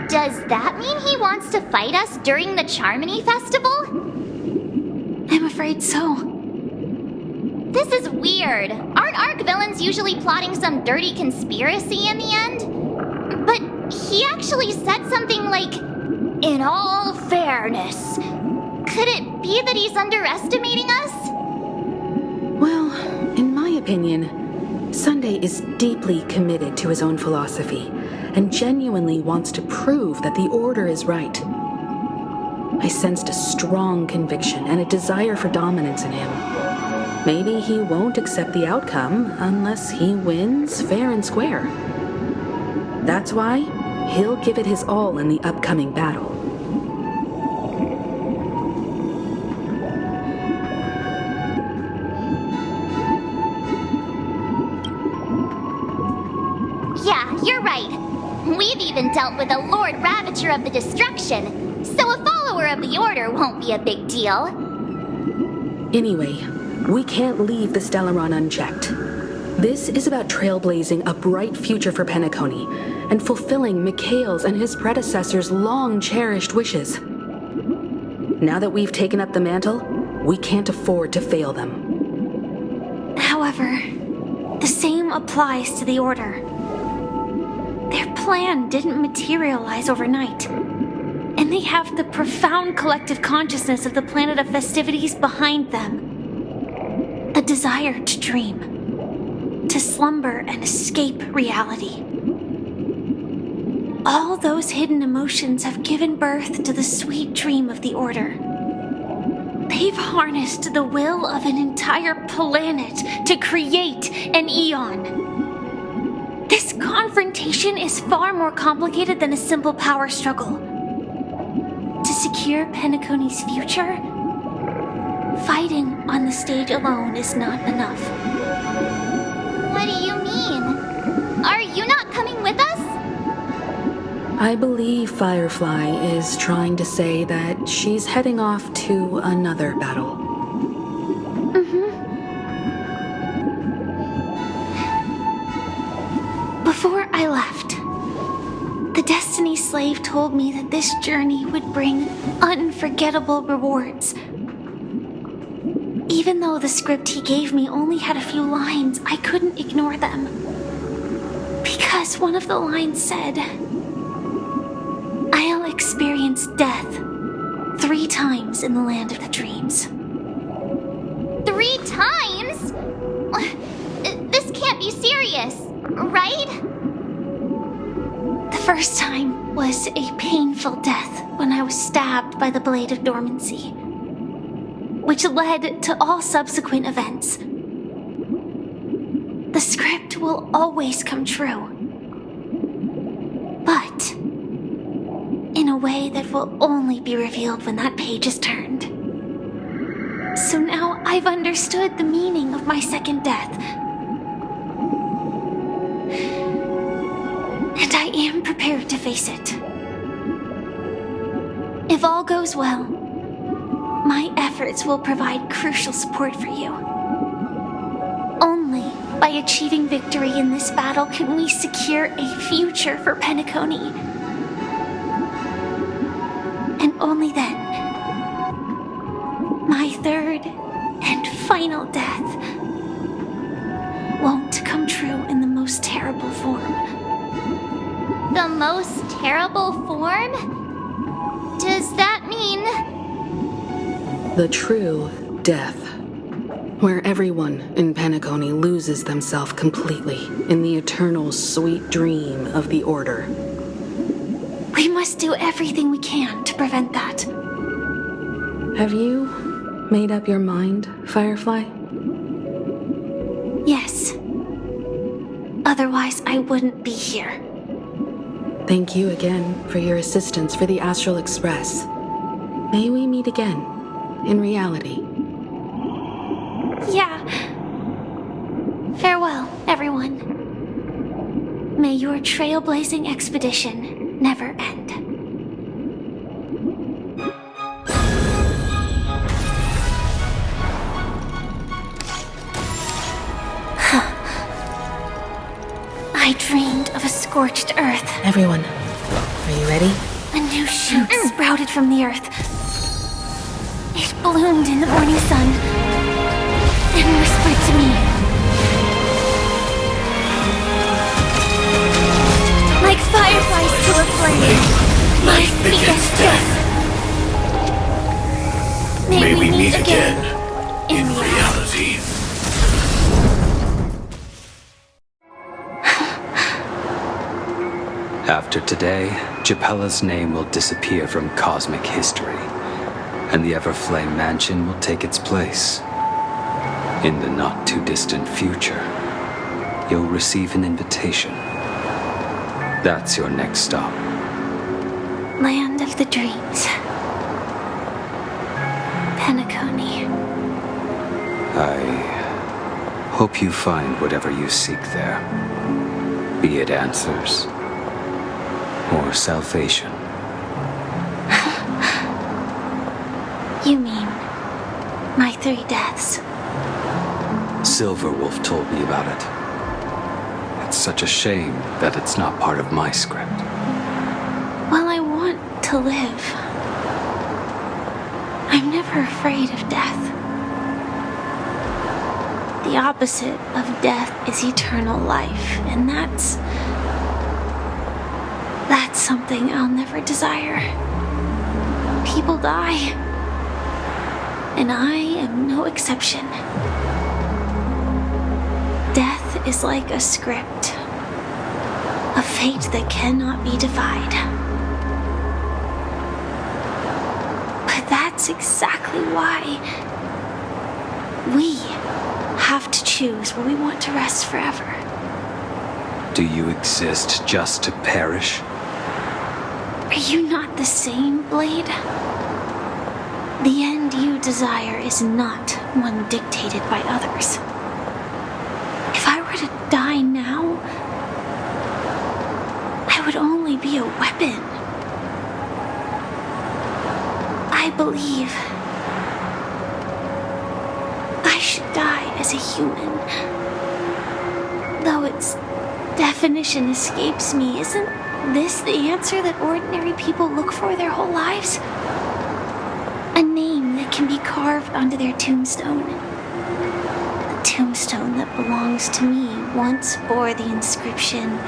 [SPEAKER 3] Does that mean he wants to fight us during the Charmony Festival?
[SPEAKER 2] I'm afraid so.
[SPEAKER 3] This is weird. Aren't Arc villains usually plotting some dirty conspiracy in the end? But he actually said something like, "In all fairness." Could it be that he's underestimating us?
[SPEAKER 1] Well, in my opinion, Sunday is deeply committed to his own philosophy and genuinely wants to prove that the Order is right. I sensed a strong conviction and a desire for dominance in him. Maybe he won't accept the outcome unless he wins fair and square. That's why he'll give it his all in the upcoming battle.
[SPEAKER 3] Yeah, you're right. We've even dealt with a Lord Ravager of the Destruction, so a follower of the Order won't be a big deal.
[SPEAKER 1] Anyway, we can't leave the Stellaron unchecked. This is about trailblazing a bright future for Penacony and fulfilling Mikhail's and his predecessors' long-cherished wishes. Now that we've taken up the mantle, we can't afford to fail them.
[SPEAKER 2] However, the same applies to the Order. Their plan didn't materialize overnight, and they have the profound collective consciousness of the planet of festivities behind them. A desire to dream, to slumber and escape reality. All those hidden emotions have given birth to the sweet dream of the Order. They've harnessed the will of an entire planet to create an eon. This confrontation is far more complicated than a simple power struggle. To secure Penacony's future, fighting on the stage alone is not enough.
[SPEAKER 3] What do you mean? Are you not coming with us?
[SPEAKER 1] I believe Firefly is trying to say that she's heading off to another battle.
[SPEAKER 2] Before I left, the Destiny Slave told me that this journey would bring unforgettable rewards. Even though the script he gave me only had a few lines, I couldn't ignore them. Because one of the lines said, "I'll experience death 3 times in the land of the dreams."
[SPEAKER 3] 3 times? This can't be serious, right?
[SPEAKER 2] The first time was a painful death when I was stabbed by the Blade of Dormancy, which led to all subsequent events. The script will always come true, but in a way that will only be revealed when that page is turned. So now I've understood the meaning of my second death, and I am prepared to face it. If all goes well, my efforts will provide crucial support for you. Only by achieving victory in this battle can we secure a future for Penacony. And only then, my third and final death won't come true in the most terrible form.
[SPEAKER 3] The most terrible form? Does that mean...
[SPEAKER 1] The true death, where everyone in Penacony loses themselves completely in the eternal sweet dream of the Order.
[SPEAKER 2] We must do everything we can to prevent that.
[SPEAKER 1] Have you made up your mind, Firefly?
[SPEAKER 2] Yes. Otherwise, I wouldn't be here.
[SPEAKER 1] Thank you again for your assistance for the Astral Express. May we meet again, in reality.
[SPEAKER 2] Yeah. Farewell, everyone. May your trailblazing expedition never end. I dreamed of a scorched earth.
[SPEAKER 1] Everyone, are you ready?
[SPEAKER 2] A new shoot sprouted from the earth. It bloomed in the morning sun and whispered to me. Like fireflies to a flame, life begets death. May we meet again in reality.
[SPEAKER 4] After today, Japella's name will disappear from cosmic history, and the Everflame Mansion will take its place. In the not-too-distant future, you'll receive an invitation. That's your next stop.
[SPEAKER 2] Land of the dreams. Penacony.
[SPEAKER 4] I hope you find whatever you seek there, be it answers or salvation.
[SPEAKER 2] You mean my 3 deaths?
[SPEAKER 4] Silverwolf told me about it. It's such a shame that it's not part of my script.
[SPEAKER 2] Well, I want to live. I'm never afraid of death. The opposite of death is eternal life, and that's something I'll never desire. People die, and I am no exception. Death is like a script, a fate that cannot be defied. But that's exactly why we have to choose where we want to rest forever.
[SPEAKER 4] Do you exist just to perish?
[SPEAKER 2] Are you not the same, Blade? The end you desire is not one dictated by others. If I were to die now, I I would only be a weapon. I believe I should die as a human. Though its definition escapes me, isn't this the answer that ordinary people look for their whole lives? A name that can be carved onto their tombstone. The tombstone that belongs to me once bore the inscription,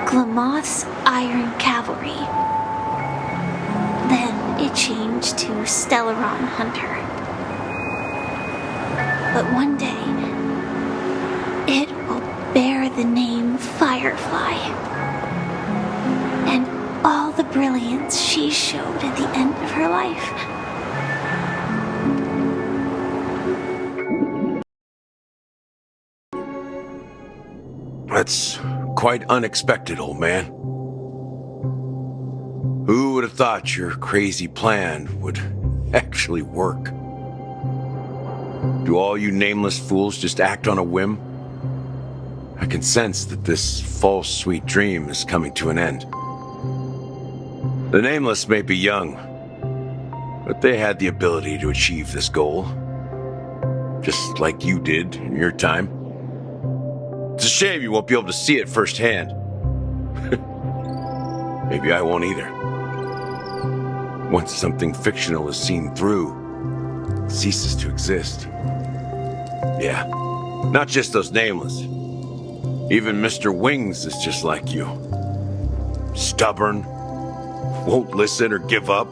[SPEAKER 2] Glamoth's Iron Cavalry. Then it changed to Stellaron Hunter. But one day, it will bear the name Firefly. And all the brilliance she showed at the end of her life.
[SPEAKER 9] That's quite unexpected, old man. Who would have thought your crazy plan would actually work? Do all you nameless fools just act on a whim? I can sense that this false sweet dream is coming to an end. The nameless may be young, but they had the ability to achieve this goal. Just like you did in your time. It's a shame you won't be able to see it firsthand. Maybe I won't either. Once something fictional is seen through, it ceases to exist. Yeah, not just those nameless. Even Mr. Wings is just like you. Stubborn, won't listen or give up,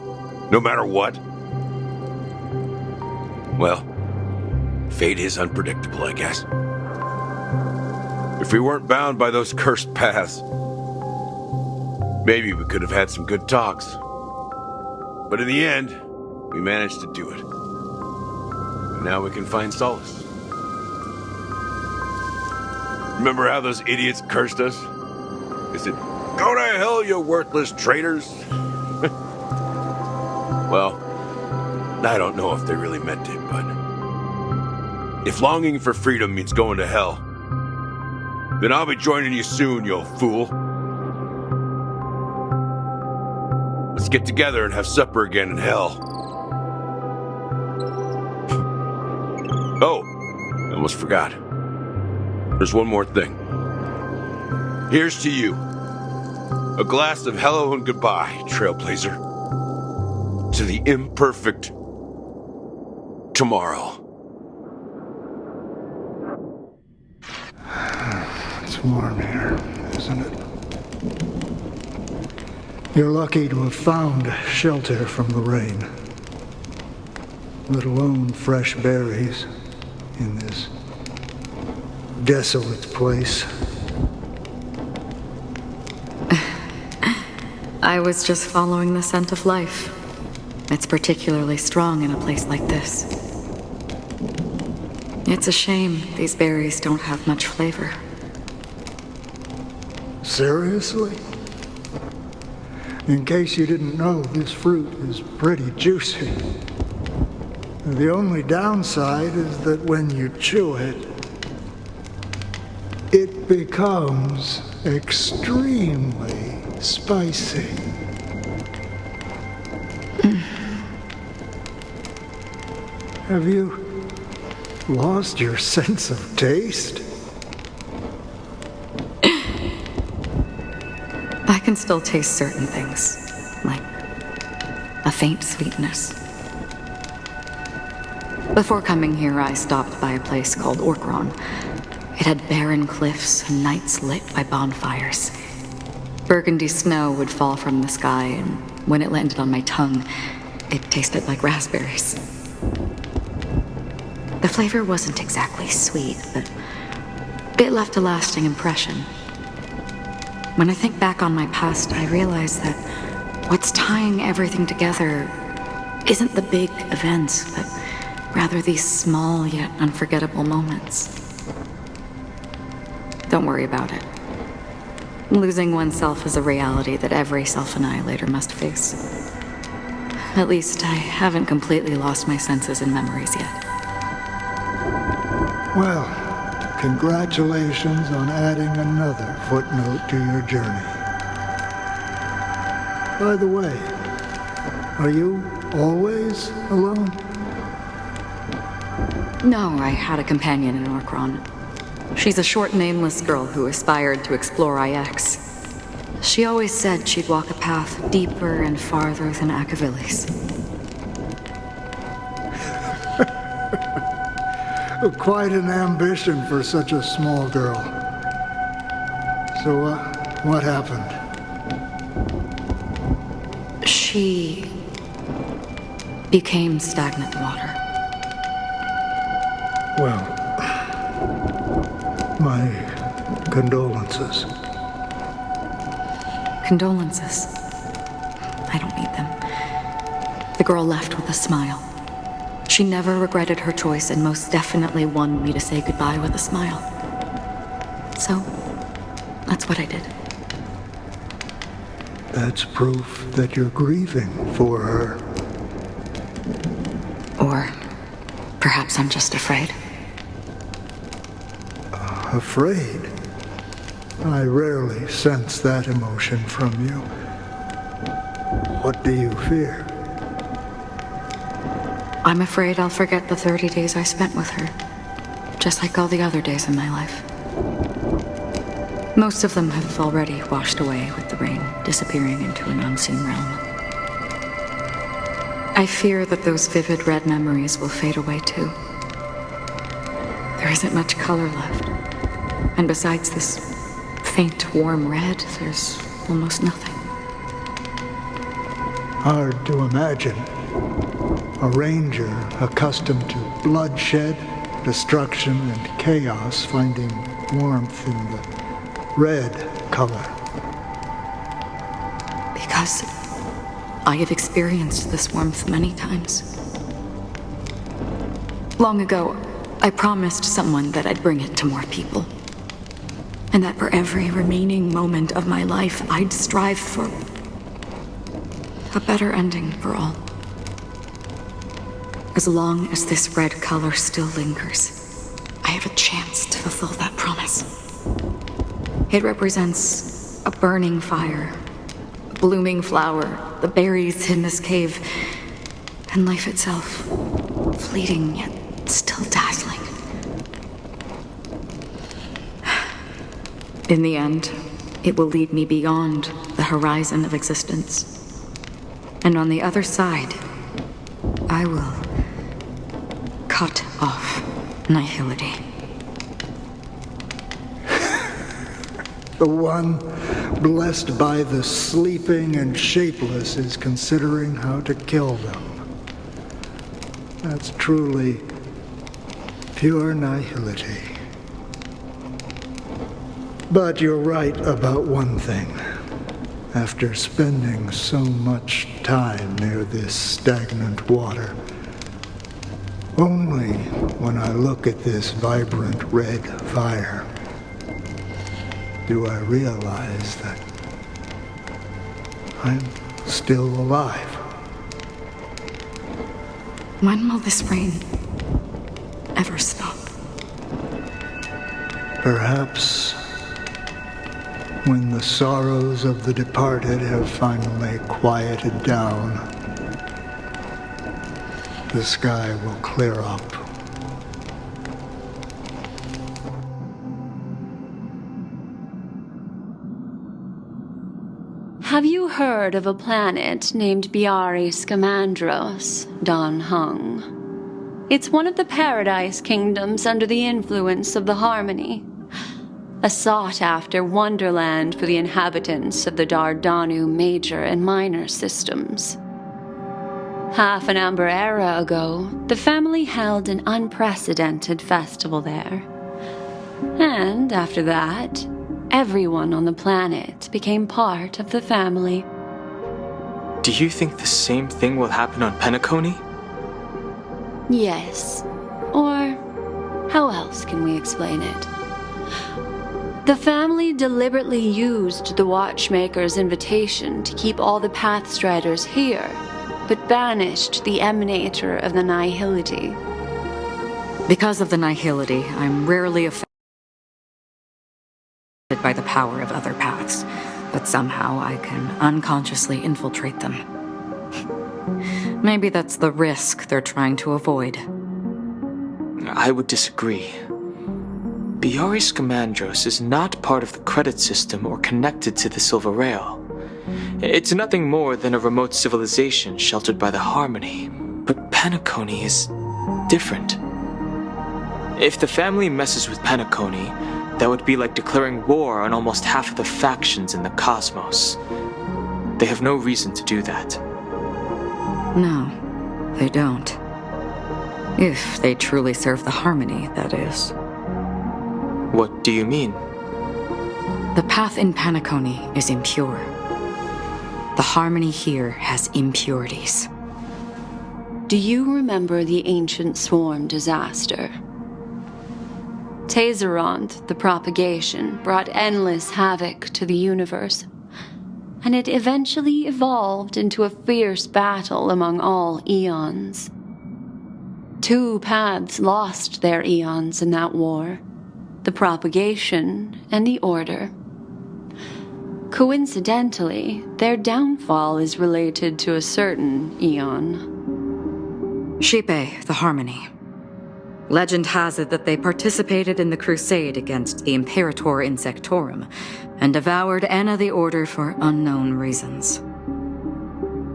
[SPEAKER 9] no matter what. Well, fate is unpredictable, I guess. If we weren't bound by those cursed paths, maybe we could have had some good talks. But in the end, we managed to do it. And now we can find solace. Remember how those idiots cursed us? They said, "Go to hell, you worthless traitors." Well, I don't know if they really meant it, but if longing for freedom means going to hell, then I'll be joining you soon, you old fool. Let's get together and have supper again in hell. Oh, I almost forgot. There's one more thing. Here's to you. A glass of hello and goodbye, Trailblazer. To the imperfect tomorrow.
[SPEAKER 14] It's warm here, isn't it? You're lucky to have found shelter from the rain. Let alone fresh berries in this desolate place.
[SPEAKER 13] I was just following the scent of life. It's particularly strong in a place like this. It's a shame these berries don't have much flavor.
[SPEAKER 14] Seriously? In case you didn't know, this fruit is pretty juicy. The only downside is that when you chew it, it becomes extremely spicy. Have you lost your sense of taste?
[SPEAKER 13] I can still taste certain things, like a faint sweetness. Before coming here, I stopped by a place called Orkron. It had barren cliffs and nights lit by bonfires. Burgundy snow would fall from the sky, and when it landed on my tongue, it tasted like raspberries. The flavor wasn't exactly sweet, but it left a lasting impression. When I think back on my past, I realize that what's tying everything together isn't the big events, but rather these small yet unforgettable moments. Don't worry about it. Losing oneself is a reality that every self-annihilator must face. At least I haven't completely lost my senses and memories yet.
[SPEAKER 14] Well, congratulations on adding another footnote to your journey. By the way, are you always alone?
[SPEAKER 13] No, I had a companion in Orkron. She's a short, nameless girl who aspired to explore IX. She always said she'd walk a path deeper and farther than Akavilis.
[SPEAKER 14] Quite an ambition for such a small girl. So, what happened?
[SPEAKER 13] She became stagnant water.
[SPEAKER 14] Well, my condolences.
[SPEAKER 13] Condolences. I don't need them. The girl left with a smile. She never regretted her choice and most definitely wanted me to say goodbye with a smile. So, that's what I did.
[SPEAKER 14] That's proof that you're grieving for her.
[SPEAKER 13] Or perhaps I'm just afraid.
[SPEAKER 14] Afraid? I rarely sense that emotion from you. What do you fear?
[SPEAKER 13] I'm afraid I'll forget the 30 days I spent with her, just like all the other days in my life. Most of them have already washed away with the rain, disappearing into an unseen realm. I fear that those vivid red memories will fade away too. There isn't much color left, and besides this faint, warm red, there's almost nothing.
[SPEAKER 14] Hard to imagine. A ranger accustomed to bloodshed, destruction, and chaos finding warmth in the red color.
[SPEAKER 13] Because I have experienced this warmth many times. Long ago, I promised someone that I'd bring it to more people. And that for every remaining moment of my life, I'd strive for a better ending for all. As long as this red color still lingers, I have a chance to fulfill that promise. It represents a burning fire, a blooming flower, the berries in this cave, and life itself, fleeting yet still dazzling. In the end, it will lead me beyond the horizon of existence. And on the other side, I will cut off nihility.
[SPEAKER 14] The one blessed by the sleeping and shapeless is considering how to kill them. That's truly pure nihility. But you're right about one thing. After spending so much time near this stagnant water, only when I look at this vibrant red fire do I realize that I'm still alive.
[SPEAKER 13] When will this rain ever stop?
[SPEAKER 14] Perhaps when the sorrows of the departed have finally quieted down, the sky will clear up.
[SPEAKER 15] Have you heard of a planet named Biari Scamandros, Don Hung? It's one of the Paradise Kingdoms under the influence of the Harmony. A sought-after wonderland for the inhabitants of the Dardanu Major and Minor systems. Half an Amber Era ago, the family held an unprecedented festival there. And after that, everyone on the planet became part of the family.
[SPEAKER 12] Do you think the same thing will happen on Penacony?
[SPEAKER 15] Yes. Or how else can we explain it? The family deliberately used the Watchmaker's invitation to keep all the Pathstriders here, but banished the Emanator of the Nihility.
[SPEAKER 13] Because of the Nihility, I'm rarely affected by the power of other paths. but somehow I can unconsciously infiltrate them. Maybe that's the risk they're trying to avoid.
[SPEAKER 12] I would disagree. Biari Scamandros is not part of the credit system or connected to the Silver Rail. It's nothing more than a remote civilization sheltered by the Harmony. But Penacony is different. If the family messes with Penacony, that would be like declaring war on almost half of the factions in the cosmos. They have no reason to do that.
[SPEAKER 13] No, they don't. If they truly serve the Harmony, that is.
[SPEAKER 12] What do you mean?
[SPEAKER 13] The path in Penacony is impure. The Harmony here has impurities.
[SPEAKER 15] Do you remember the ancient swarm disaster? Tazeront, the propagation, brought endless havoc to the universe, and it eventually evolved into a fierce battle among all eons. 2 paths lost their eons in that war, the propagation and the order. Coincidentally, their downfall is related to a certain eon.
[SPEAKER 13] Shipe, the Harmony. Legend has it that they participated in the crusade against the Imperator Insectorum and devoured Enna the Order for unknown reasons.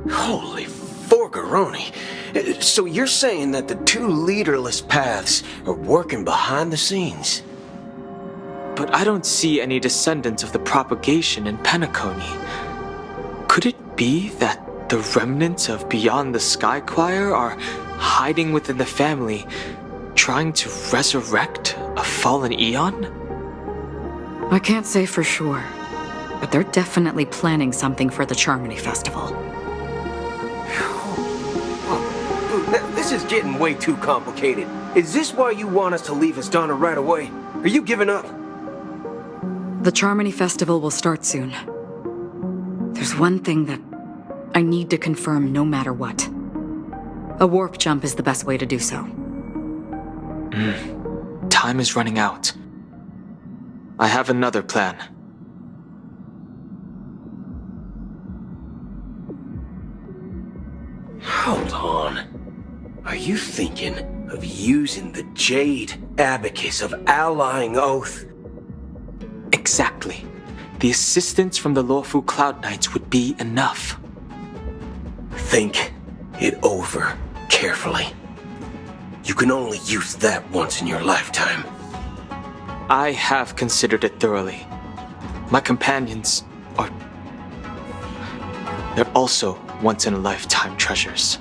[SPEAKER 10] Holy forgaroni. So you're saying that the 2 leaderless paths are working behind the scenes?
[SPEAKER 12] But I don't see any descendants of the propagation in Penacony. Could it be that the remnants of Beyond the Sky Choir are hiding within the family, trying to resurrect a fallen eon?
[SPEAKER 13] I can't say for sure, but they're definitely planning something for the Charmony Festival.
[SPEAKER 10] This is getting way too complicated. Is this why you want us to leave Astana right away? Are you giving up?
[SPEAKER 13] The Charmony Festival will start soon. There's one thing that I need to confirm no matter what. A warp jump is the best way to do so.
[SPEAKER 12] Time is running out. I have another plan.
[SPEAKER 10] Hold on. Are you thinking of using the Jade Abacus of Allying Oath?
[SPEAKER 12] Exactly. The assistance from the Lawful Cloud Knights would be enough.
[SPEAKER 10] Think it over carefully. You can only use that once in your lifetime.
[SPEAKER 12] I have considered it thoroughly. My companions are... they're also once-in-a-lifetime treasures.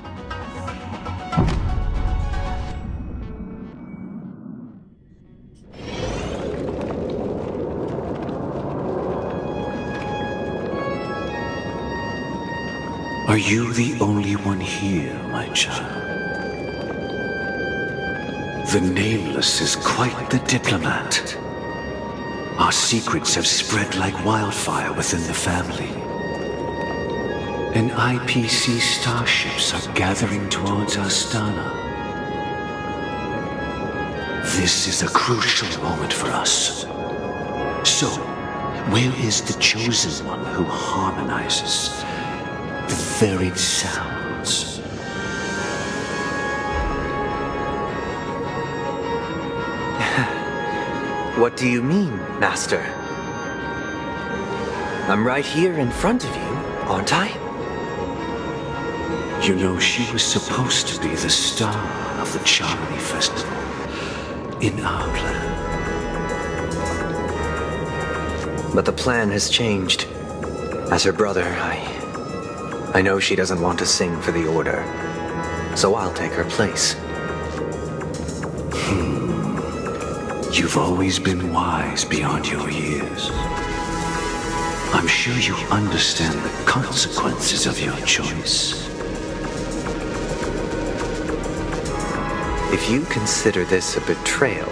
[SPEAKER 5] Are you the only one here, my child? The Nameless is quite the diplomat. Our secrets have spread like wildfire within the family. And IPC starships are gathering towards Astana. This is a crucial moment for us. So, where is the chosen one who harmonizes the varied sounds?
[SPEAKER 4] What do you mean, Master? I'm right here in front of you, aren't I?
[SPEAKER 5] You know, she was supposed to be the star of the Charmony Festival in our plan.
[SPEAKER 4] But the plan has changed. As her brother, I know she doesn't want to sing for the Order, so I'll take her place.
[SPEAKER 5] You've always been wise beyond your years. I'm sure you understand the consequences of your choice.
[SPEAKER 4] If you consider this a betrayal,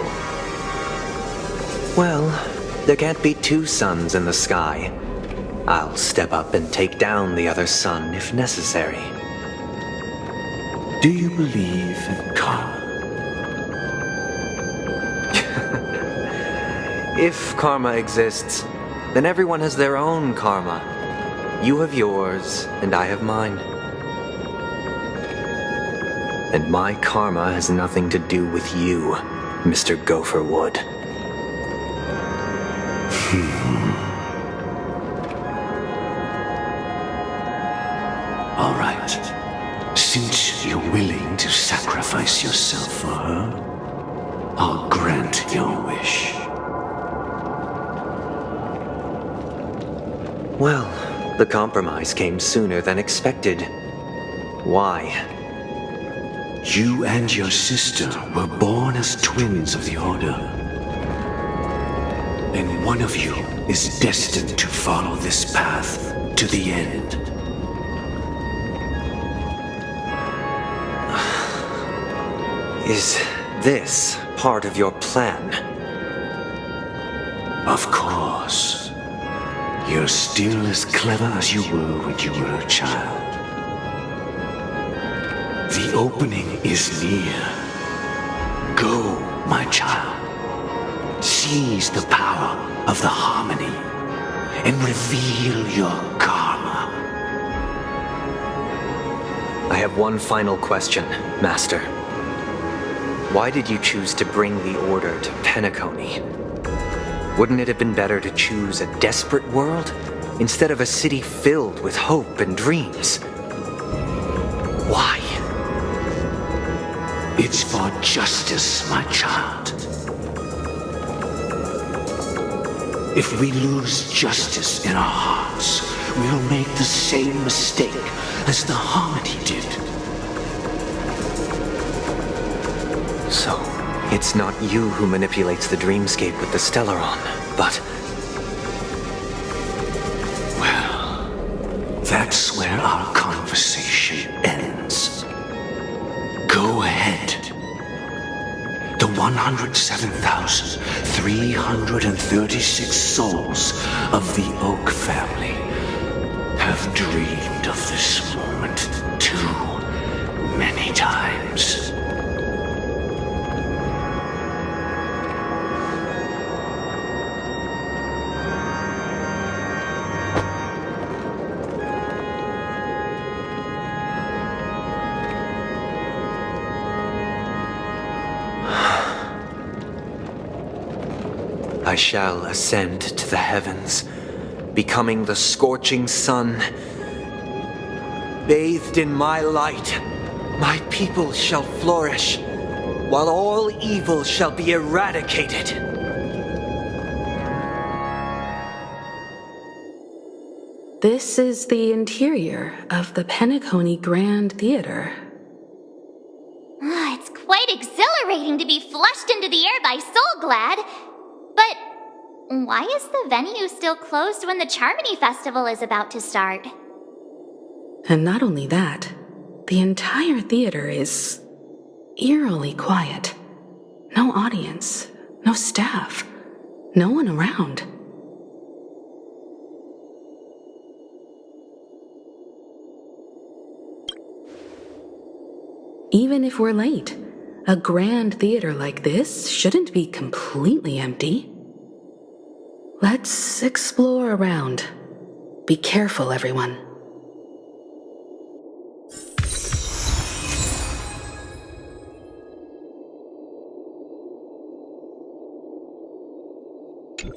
[SPEAKER 4] well, there can't be 2 suns in the sky. I'll step up and take down the other sun if necessary.
[SPEAKER 5] Do you believe in karma?
[SPEAKER 4] If karma exists, then everyone has their own karma. You have yours, and I have mine. And my karma has nothing to do with you, Mr. Gopherwood.
[SPEAKER 5] All right. Since you're willing to sacrifice yourself for her, I'll grant your wish.
[SPEAKER 4] Well, the compromise came sooner than expected. Why?
[SPEAKER 5] You and your sister were born as twins of the Order. And one of you is destined to follow this path to the end.
[SPEAKER 4] Is this part of your plan?
[SPEAKER 5] Of course. You're still as clever as you were when you were a child. The opening is near. Go, my child. Seize the power of the harmony and reveal your karma.
[SPEAKER 4] I have one final question, Master. Why did you choose to bring the Order to Penacony? Wouldn't it have been better to choose a desperate world instead of a city filled with hope and dreams? Why?
[SPEAKER 5] It's for justice, my child. If we lose justice in our hearts, we'll make the same mistake as the Harmony did.
[SPEAKER 4] So, it's not you who manipulates the dreamscape with the Stellaron, but...
[SPEAKER 5] Well, that's where our conversation ends. Go ahead. The 107,336 souls of the Oak family have dreamed of this moment too many times.
[SPEAKER 4] I shall ascend to the heavens, becoming the scorching sun. Bathed in my light, my people shall flourish, while all evil shall be eradicated.
[SPEAKER 1] This is the interior of the Penacony Grand Theater.
[SPEAKER 3] It's quite exhilarating to be flushed into the air by Soulglad. But why is the venue still closed when the Charmony Festival is about to start?
[SPEAKER 1] And not only that, the entire theater is eerily quiet. No audience, no staff, no one around. Even if we're late, a grand theater like this shouldn't be completely empty. Let's explore around. Be careful, everyone.
[SPEAKER 5] You